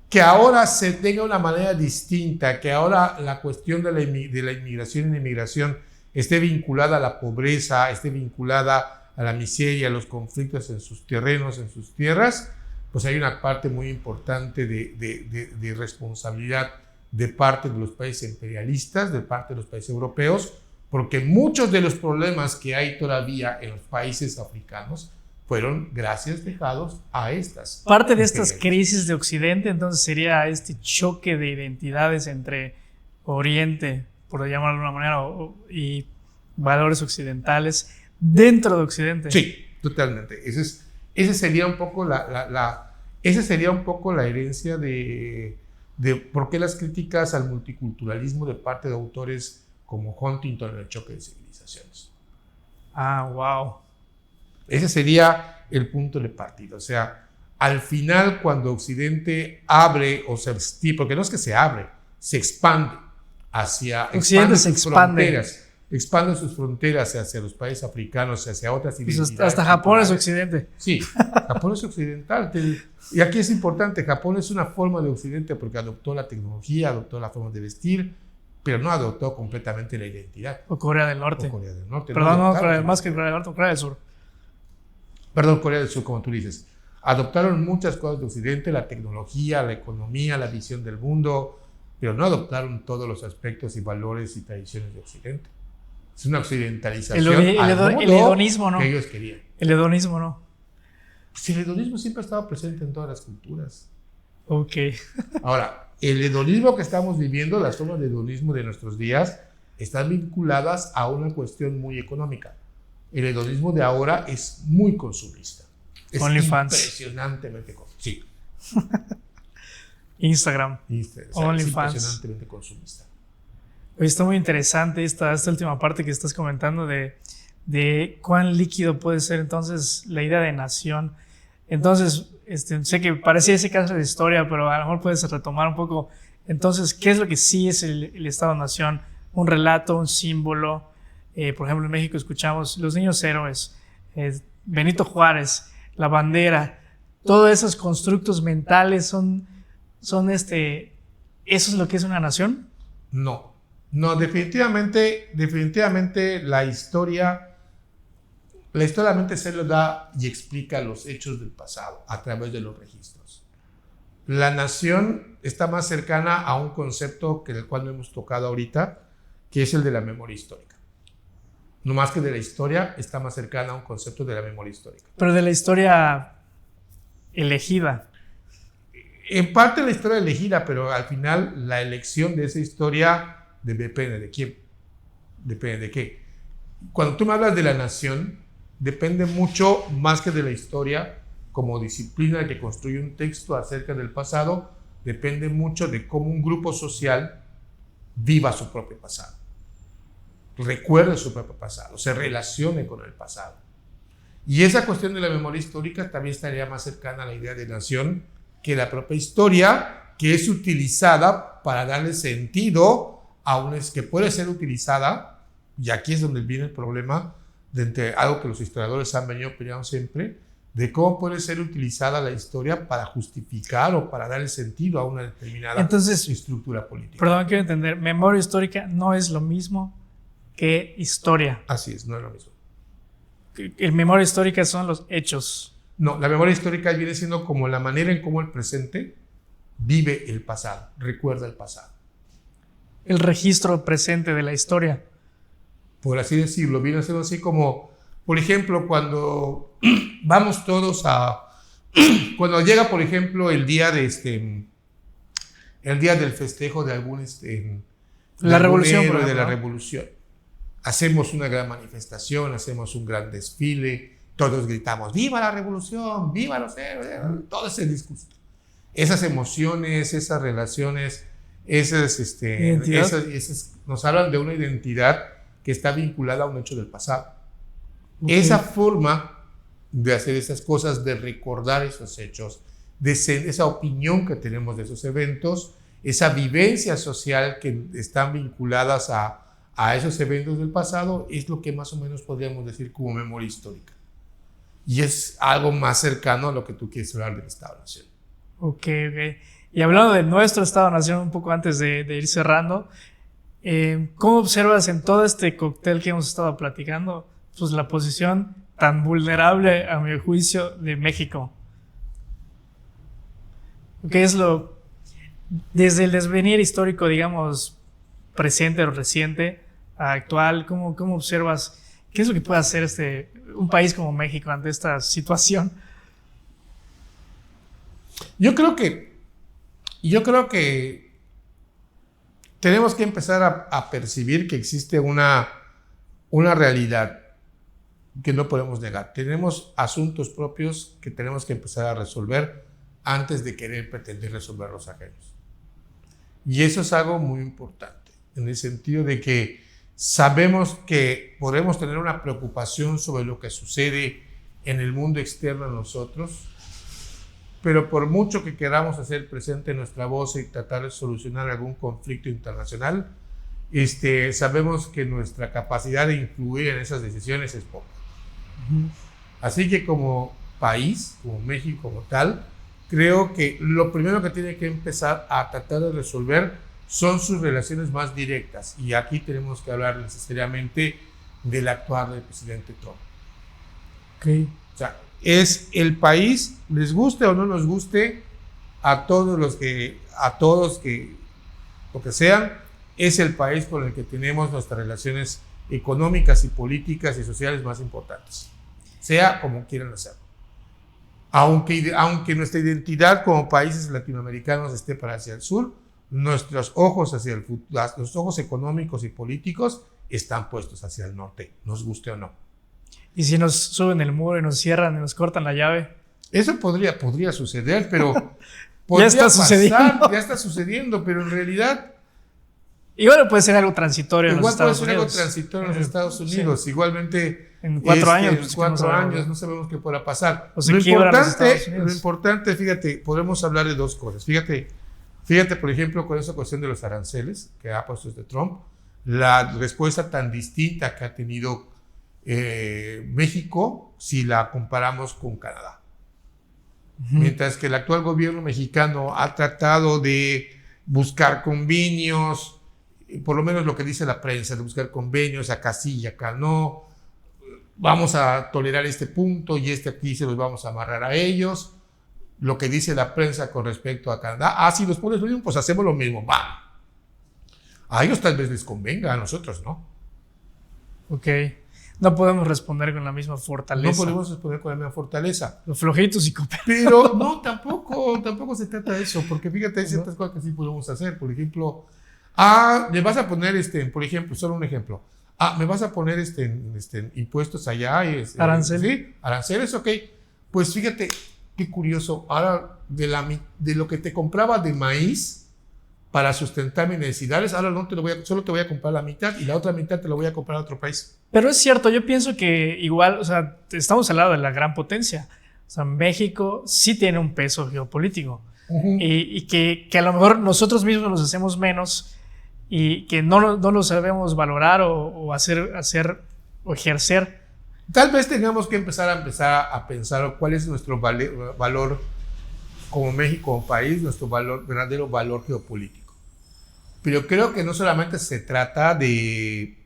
Que ahora se tenga una manera distinta, que ahora la cuestión de la inmigración y la inmigración esté vinculada a la pobreza, esté vinculada a la miseria, a los conflictos en sus terrenos, en sus tierras, pues hay una parte muy importante de responsabilidad de parte de los países imperialistas, de parte de los países europeos, porque muchos de los problemas que hay todavía en los países africanos fueron dejados a estas. Parte de estas crisis de Occidente, entonces, sería este choque de identidades entre Oriente, por llamarlo de alguna manera, y valores occidentales dentro de Occidente. Sí, totalmente. Ese sería un poco la herencia de por qué las críticas al multiculturalismo de parte de autores como Huntington en el choque de civilizaciones. Ah, wow. Ese sería el punto de partida. O sea, al final, cuando Occidente abre o se extiende, porque no es que se abre, se expande hacia Occidente se expande. Expande sus fronteras hacia los países africanos, hacia otras identidades. Pues hasta Japón es Occidente. Sí, Japón es occidental. Y aquí es importante, Japón es una forma de Occidente porque adoptó la tecnología, adoptó la forma de vestir, pero no adoptó completamente la identidad. O Corea del Norte. Perdón, más que Corea del Norte, Corea del Sur. Perdón, Corea del Sur, como tú dices. Adoptaron muchas cosas de Occidente, la tecnología, la economía, la visión del mundo, pero no adoptaron todos los aspectos y valores y tradiciones de Occidente. Es una occidentalización el hedonismo, ¿no? Que ellos querían. El hedonismo, ¿no? Pues el hedonismo siempre ha estado presente en todas las culturas. Ok. Ahora, el hedonismo que estamos viviendo, las formas de hedonismo de nuestros días, están vinculadas a una cuestión muy económica. El hedonismo de ahora es muy consumista. Es impresionantemente consumista. Sí. Instagram. OnlyFans. Es impresionantemente consumista. Oye, está muy interesante esta última parte que estás comentando de cuán líquido puede ser entonces la idea de nación. Entonces, sé que parecía ese caso de historia, pero a lo mejor puedes retomar un poco. Entonces, ¿qué es lo que sí es el Estado-nación? Un relato, un símbolo. Por ejemplo, en México escuchamos los niños héroes, Benito Juárez, la bandera. Todos esos constructos mentales son ¿eso es lo que es una nación? No, definitivamente la historia mente se lo da y explica los hechos del pasado a través de los registros. La nación está más cercana a un concepto que del cual no hemos tocado ahorita, que es el de la memoria histórica. No más que de la historia, está más cercana a un concepto de la memoria histórica. Pero de la historia elegida. En parte la historia elegida, pero al final la elección de esa historia depende de quién, depende de qué. Cuando tú me hablas de la nación, depende mucho más que de la historia como disciplina que construye un texto acerca del pasado, depende mucho de cómo un grupo social viva su propio pasado, recuerde su propio pasado, se relacione con el pasado. Y esa cuestión de la memoria histórica también estaría más cercana a la idea de nación que la propia historia, que es utilizada para darle sentido que puede ser utilizada, y aquí es donde viene el problema, de algo que los historiadores han venido peleando siempre, de cómo puede ser utilizada la historia para justificar o para darle sentido a una determinada estructura política. Perdón, quiero entender, memoria histórica no es lo mismo que historia. Así es, no es lo mismo. El memoria histórica son los hechos. No, la memoria histórica viene siendo como la manera en cómo el presente vive el pasado, recuerda el pasado. El registro presente de la historia. Por así decirlo, viene siendo así como, por ejemplo, cuando vamos todos a... Cuando llega, por ejemplo, el día del festejo de algún... La revolución, héroe por ejemplo, de la ¿no? revolución. Hacemos una gran manifestación, hacemos un gran desfile, todos gritamos, ¡viva la revolución! ¡Viva los héroes! Todo ese discurso. Esas emociones, esas relaciones, esas nos hablan de una identidad que está vinculada a un hecho del pasado. Okay. Esa forma de hacer esas cosas, de recordar esos hechos, esa opinión que tenemos de esos eventos, esa vivencia social que están vinculadas a esos eventos del pasado, es lo que más o menos podríamos decir como memoria histórica. Y es algo más cercano a lo que tú quieres hablar del Estado-Nación. Ok. Y hablando de nuestro Estado-Nación, un poco antes de ir cerrando, ¿cómo observas en todo este cóctel que hemos estado platicando, pues la posición tan vulnerable, a mi juicio, de México? ¿Qué es desde el desvenir histórico, digamos, presente o reciente a actual, ¿cómo observas qué es lo que puede hacer un país como México ante esta situación? Yo creo que tenemos que empezar a percibir que existe una realidad que no podemos negar. Tenemos asuntos propios que tenemos que empezar a resolver antes de querer pretender resolver los ajenos. Y eso es algo muy importante, en el sentido de que sabemos que podemos tener una preocupación sobre lo que sucede en el mundo externo a nosotros, pero por mucho que queramos hacer presente nuestra voz y tratar de solucionar algún conflicto internacional, sabemos que nuestra capacidad de influir en esas decisiones es poca. Así que como país, como México como tal, creo que lo primero que tiene que empezar a tratar de resolver son sus relaciones más directas. Y aquí tenemos que hablar necesariamente del actuar del presidente Trump. Okay. O sea, es el país, les guste o no nos guste, a todos lo que sean, es el país con el que tenemos nuestras relaciones económicas y políticas y sociales más importantes, sea como quieran hacerlo. Aunque nuestra identidad como países latinoamericanos esté para hacia el sur, nuestros ojos hacia el futuro, los ojos económicos y políticos están puestos hacia el norte, nos guste o no. ¿Y si nos suben el muro y nos cierran y nos cortan la llave? Eso podría suceder, pero ya está sucediendo. Ya está sucediendo, pero en realidad... Igual puede ser algo transitorio en los Estados Unidos. Igual puede ser algo transitorio en los Estados Unidos. Sí. Igualmente... En 4 años. En 4 años no sabemos qué podrá pasar. Lo importante, fíjate, podemos hablar de dos cosas. Fíjate, por ejemplo, con esa cuestión de los aranceles que ha puesto Trump, la respuesta tan distinta que ha tenido México si la comparamos con Canadá. Mientras que el actual gobierno mexicano ha tratado de buscar convenios, por lo menos lo que dice la prensa, de buscar convenios, acá sí y acá no, vamos a tolerar este punto y aquí se los vamos a amarrar a ellos. Lo que dice la prensa con respecto a Canadá, si los pones lo mismo, pues hacemos lo mismo, va. A ellos tal vez les convenga, a nosotros no. Ok. No podemos responder con la misma fortaleza. No podemos responder con la misma fortaleza. Los flojitos y cooperan. Pero no, tampoco se trata de eso, porque fíjate, hay ciertas cosas que sí podemos hacer. Por ejemplo, me vas a poner, por ejemplo, solo un ejemplo. Me vas a poner impuestos allá. Aranceles. Sí, aranceles, ok. Pues fíjate, qué curioso. Ahora, de lo que te compraba de maíz para sustentar mis necesidades, ahora solo te voy a comprar la mitad y la otra mitad te la voy a comprar a otro país. Pero es cierto, yo pienso que igual, o sea, estamos al lado de la gran potencia. O sea, México sí tiene un peso geopolítico. Y que a lo mejor nosotros mismos nos hacemos menos y que no lo sabemos valorar o hacer o ejercer. Tal vez tengamos que empezar a pensar cuál es nuestro valor como México, como país, nuestro verdadero valor geopolítico. Pero creo que no solamente se trata de,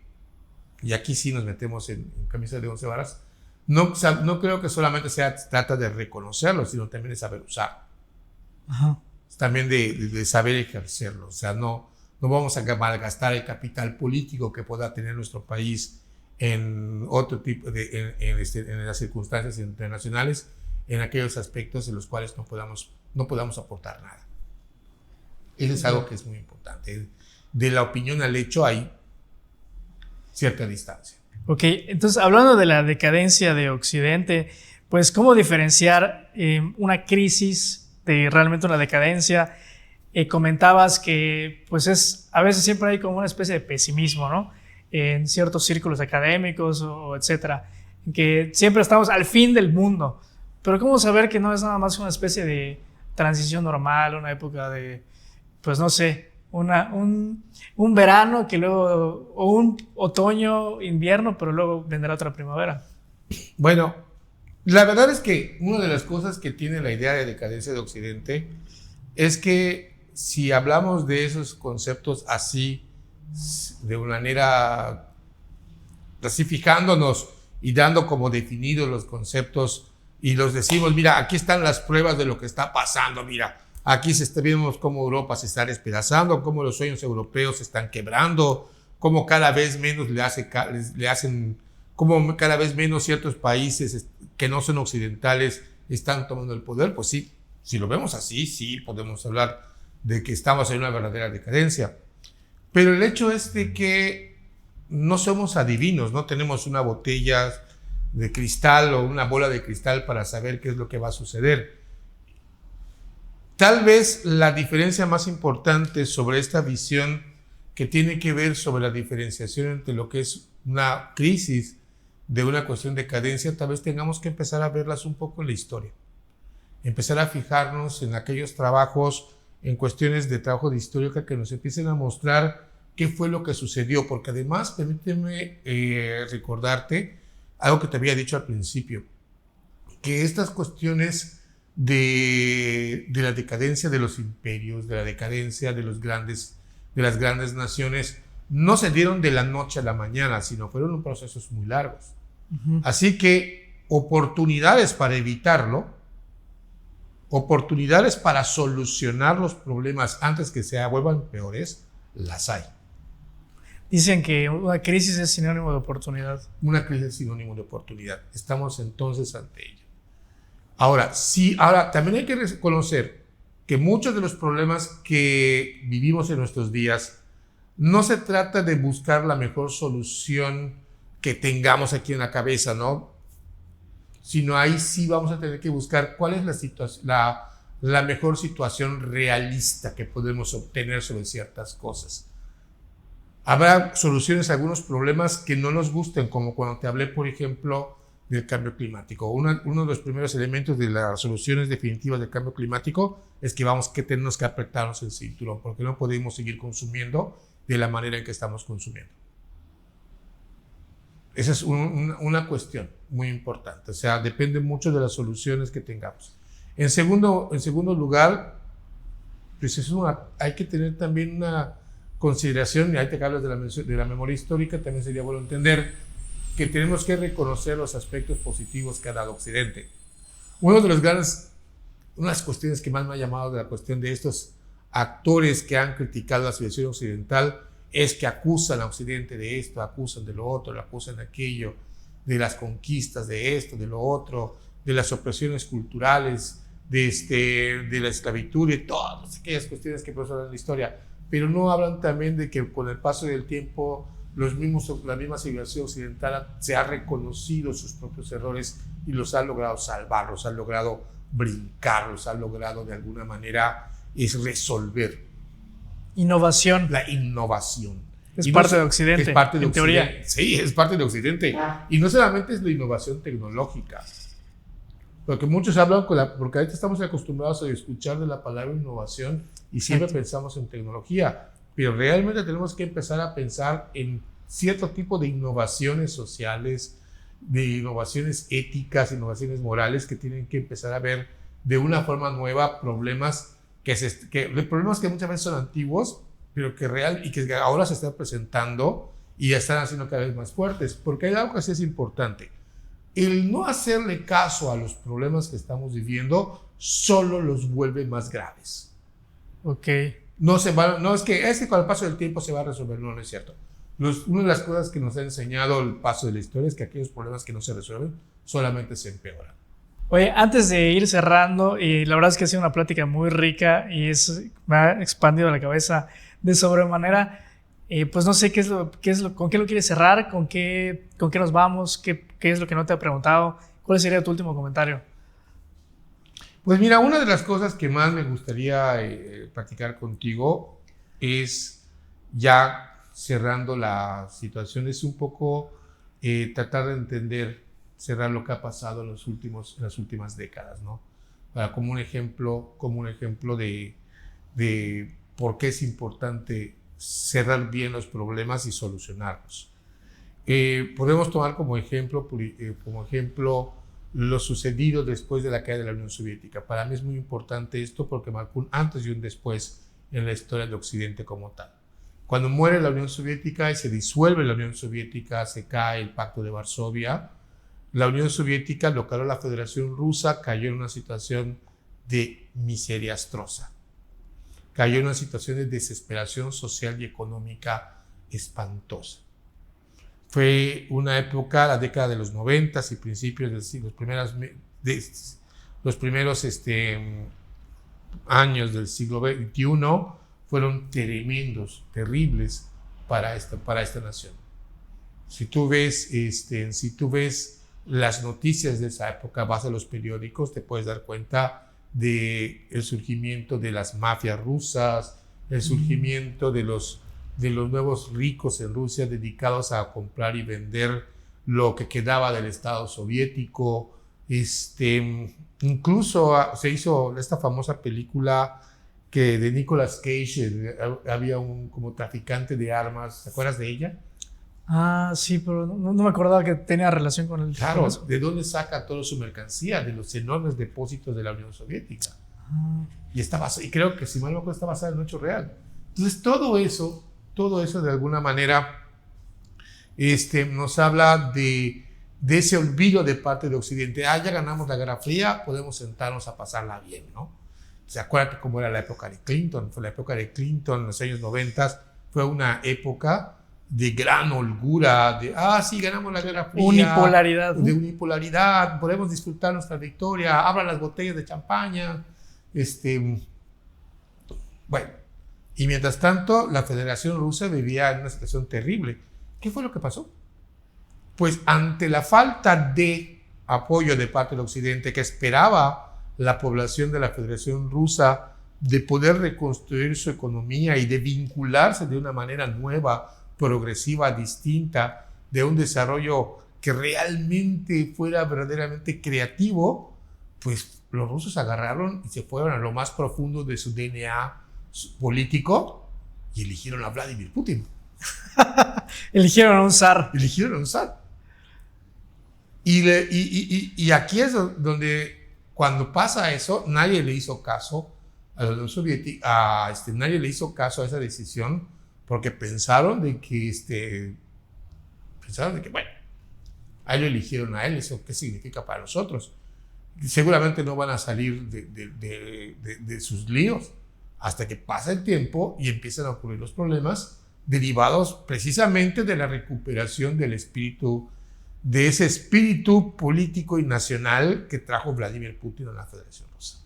y aquí sí nos metemos en camisa de 11 varas, no creo que solamente se trata de reconocerlo, sino también de saber usar. También de saber ejercerlo. O sea, no vamos a malgastar el capital político que pueda tener nuestro país en otro tipo en las circunstancias internacionales, en aquellos aspectos en los cuales no podamos aportar nada. Eso es algo que es muy importante. De la opinión al hecho hay cierta distancia. Ok, entonces hablando de la decadencia de Occidente, pues ¿cómo diferenciar una crisis de realmente una decadencia? Comentabas que pues a veces siempre hay como una especie de pesimismo, ¿no? En ciertos círculos académicos o etcétera, que siempre estamos al fin del mundo, pero ¿cómo saber que no es nada más una especie de transición normal, una época de, pues no sé, un verano que luego, o un otoño, invierno, pero luego vendrá otra primavera? Bueno, la verdad es que una de las cosas que tiene la idea de decadencia de Occidente es que si hablamos de esos conceptos así, de una manera, así fijándonos y dando como definidos los conceptos y los decimos, mira, aquí están las pruebas de lo que está pasando, mira, aquí vemos cómo Europa se está despedazando, cómo los sueños europeos se están quebrando, cómo cada vez menos cómo cada vez menos ciertos países que no son occidentales están tomando el poder. Pues sí, si lo vemos así, sí podemos hablar de que estamos en una verdadera decadencia. Pero el hecho es de que no somos adivinos, no tenemos una botella de cristal o una bola de cristal para saber qué es lo que va a suceder. Tal vez la diferencia más importante sobre esta visión, que tiene que ver sobre la diferenciación entre lo que es una crisis de una cuestión de decadencia, tal vez tengamos que empezar a verlas un poco en la historia. Empezar a fijarnos en aquellos trabajos, en cuestiones de trabajo de historia que nos empiecen a mostrar qué fue lo que sucedió, porque además, permíteme recordarte algo que te había dicho al principio, que estas cuestiones de la decadencia de los imperios, de la decadencia de las grandes naciones, no se dieron de la noche a la mañana, sino fueron procesos muy largos. Uh-huh. Así que oportunidades para evitarlo, oportunidades para solucionar los problemas antes que se vuelvan peores, las hay. Dicen que una crisis es sinónimo de oportunidad. Una crisis es sinónimo de oportunidad. Estamos entonces ante ella. Ahora también hay que reconocer que muchos de los problemas que vivimos en nuestros días no se trata de buscar la mejor solución que tengamos aquí en la cabeza, ¿no? Sino ahí sí vamos a tener que buscar cuál es la mejor situación realista que podemos obtener sobre ciertas cosas. Habrá soluciones a algunos problemas que no nos gusten, como cuando te hablé, por ejemplo, del cambio climático. Uno de los primeros elementos de las soluciones definitivas del cambio climático es que tenemos que apretarnos el cinturón, porque no podemos seguir consumiendo de la manera en que estamos consumiendo. Esa es una cuestión muy importante. O sea, depende mucho de las soluciones que tengamos. En segundo lugar, pues hay que tener también una consideración, y ahí te hablas de la memoria histórica, también sería bueno entender que tenemos que reconocer los aspectos positivos que ha dado Occidente. Una de las cuestiones que más me ha llamado de la cuestión de estos actores que han criticado la civilización occidental es que acusan a Occidente de esto, acusan de lo otro, lo acusan de aquello, de las conquistas, de esto, de lo otro, de las opresiones culturales, de la esclavitud, de todas aquellas cuestiones que pasaron en la historia, pero no hablan también de que con el paso del tiempo la misma civilización occidental se ha reconocido sus propios errores y los ha logrado salvar, los ha logrado brincar, los ha logrado de alguna manera resolver. Innovación. La innovación. Es parte de Occidente, es parte de en Occidente. teoría. Sí, es parte de Occidente. Y no solamente es la innovación tecnológica. Porque muchos hablan porque ahorita estamos acostumbrados a escuchar de la palabra innovación y siempre pensamos en tecnología. Pero realmente tenemos que empezar a pensar en cierto tipo de innovaciones sociales, de innovaciones éticas, innovaciones morales que tienen que empezar a ver de una forma nueva problemas problemas que muchas veces son antiguos, pero que ahora se están presentando y ya están haciendo cada vez más fuertes. Porque hay algo que sí es importante. El no hacerle caso a los problemas que estamos viviendo solo los vuelve más graves. Ok. No es que con el paso del tiempo se va a resolver, no es cierto. Una de las cosas que nos ha enseñado el paso de la historia es que aquellos problemas que no se resuelven solamente se empeoran. Oye, antes de ir cerrando, y la verdad es que ha sido una plática muy rica y me ha expandido la cabeza de sobremanera, pues no sé con qué lo quieres cerrar, con qué nos vamos, qué es lo que no te he preguntado, cuál sería tu último comentario. Pues mira, una de las cosas que más me gustaría platicar contigo es, ya cerrando la situación, es un poco tratar de entender, cerrar lo que ha pasado en las últimas décadas, ¿no? Como un ejemplo de por qué es importante cerrar bien los problemas y solucionarlos. Podemos tomar como ejemplo lo sucedido después de la caída de la Unión Soviética. Para mí es muy importante esto porque marcó un antes y un después en la historia de Occidente como tal. Cuando muere la Unión Soviética y se disuelve la Unión Soviética, se cae el Pacto de Varsovia, la Unión Soviética, lo que era la Federación Rusa, cayó en una situación de miseria astrosa. Cayó en una situación de desesperación social y económica espantosa. Fue una época, la década de los 90 y principios del siglo, los primeros años del siglo XXI fueron tremendos, terribles para esta nación. Si tú ves las noticias de esa época, vas a los periódicos, te puedes dar cuenta del surgimiento de las mafias rusas, el surgimiento de los nuevos ricos en Rusia dedicados a comprar y vender lo que quedaba del Estado soviético. Incluso se hizo esta famosa película de Nicolas Cage, había un como traficante de armas, ¿te acuerdas de ella? Ah, sí, pero no me acordaba que tenía relación con el... Claro, ¿de dónde saca toda su mercancía? De los enormes depósitos de la Unión Soviética. Y creo que, si mal no recuerdo, está basado en un hecho real. Entonces, todo eso de alguna manera nos habla de ese olvido de parte de Occidente. Ya ganamos la Guerra Fría, podemos sentarnos a pasarla bien, ¿no? ¿Se acuerdan cómo era la época de Clinton? Fue la época de Clinton en los años 90, fue una época de gran holgura, sí, ganamos la Guerra Fría. Unipolaridad. De unipolaridad, podemos disfrutar nuestra victoria, abran las botellas de champaña. Bueno, y mientras tanto, la Federación Rusa vivía en una situación terrible. ¿Qué fue lo que pasó? Pues ante la falta de apoyo de parte del Occidente que esperaba la población de la Federación Rusa de poder reconstruir su economía y de vincularse de una manera nueva, progresiva, distinta, de un desarrollo que realmente fuera verdaderamente creativo, pues los rusos agarraron y se fueron a lo más profundo de su DNA político y eligieron a Vladimir Putin. Eligieron a un zar. Y aquí es donde, cuando pasa eso, nadie le hizo caso a la Unión Soviética, nadie le hizo caso a esa decisión, porque pensaron de que, bueno, ahí lo eligieron a él, ¿eso qué significa para nosotros? Seguramente no van a salir de sus líos hasta que pasa el tiempo y empiezan a ocurrir los problemas derivados precisamente de la recuperación del espíritu, de ese espíritu político y nacional que trajo Vladimir Putin a la Federación Rusa.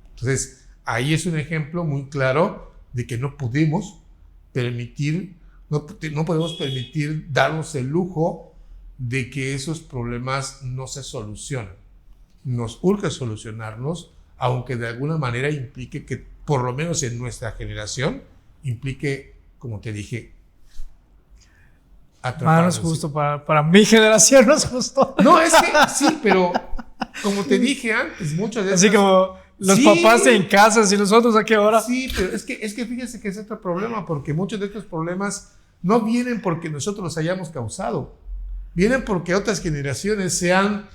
Entonces, ahí es un ejemplo muy claro de que no podemos permitir darnos el lujo de que esos problemas no se solucionen. Nos urge solucionarlos, aunque de alguna manera implique que, por lo menos en nuestra generación, implique, como te dije, no es justo para mi generación, no es justo. No, es que sí, pero como te dije antes, muchas veces... Así como los papás en casa, y nosotros a qué hora. Sí, pero es que fíjese que es otro problema, porque muchos de estos problemas no vienen porque nosotros los hayamos causado, vienen porque otras generaciones se han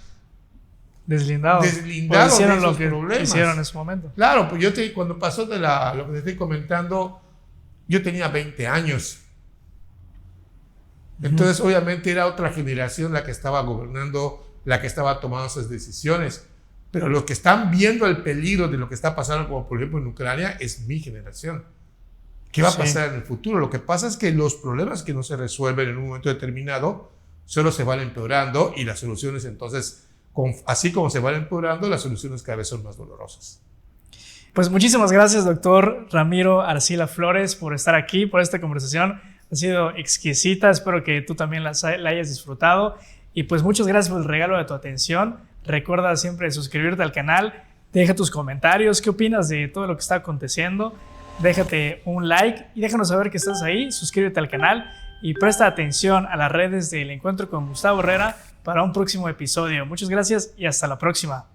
deslindado hicieron lo que problemas. Hicieron en ese momento. Claro, pues cuando pasó lo que te estoy comentando, yo tenía 20 años. Entonces, obviamente, era otra generación la que estaba gobernando, la que estaba tomando esas decisiones. Pero los que están viendo el peligro de lo que está pasando, como por ejemplo en Ucrania, es mi generación. ¿Qué va a pasar en el futuro? Lo que pasa es que los problemas que no se resuelven en un momento determinado solo se van empeorando y las soluciones entonces, así como se van empeorando, las soluciones cada vez son más dolorosas. Pues muchísimas gracias, doctor Ramiro Arcila Flores, por estar aquí, por esta conversación. Ha sido exquisita, espero que tú también la hayas disfrutado. Y pues muchas gracias por el regalo de tu atención. Recuerda siempre suscribirte al canal, deja tus comentarios, qué opinas de todo lo que está aconteciendo. Déjate un like y déjanos saber que estás ahí, suscríbete al canal y presta atención a las redes del Encuentro con Gustavo Herrera para un próximo episodio. Muchas gracias y hasta la próxima.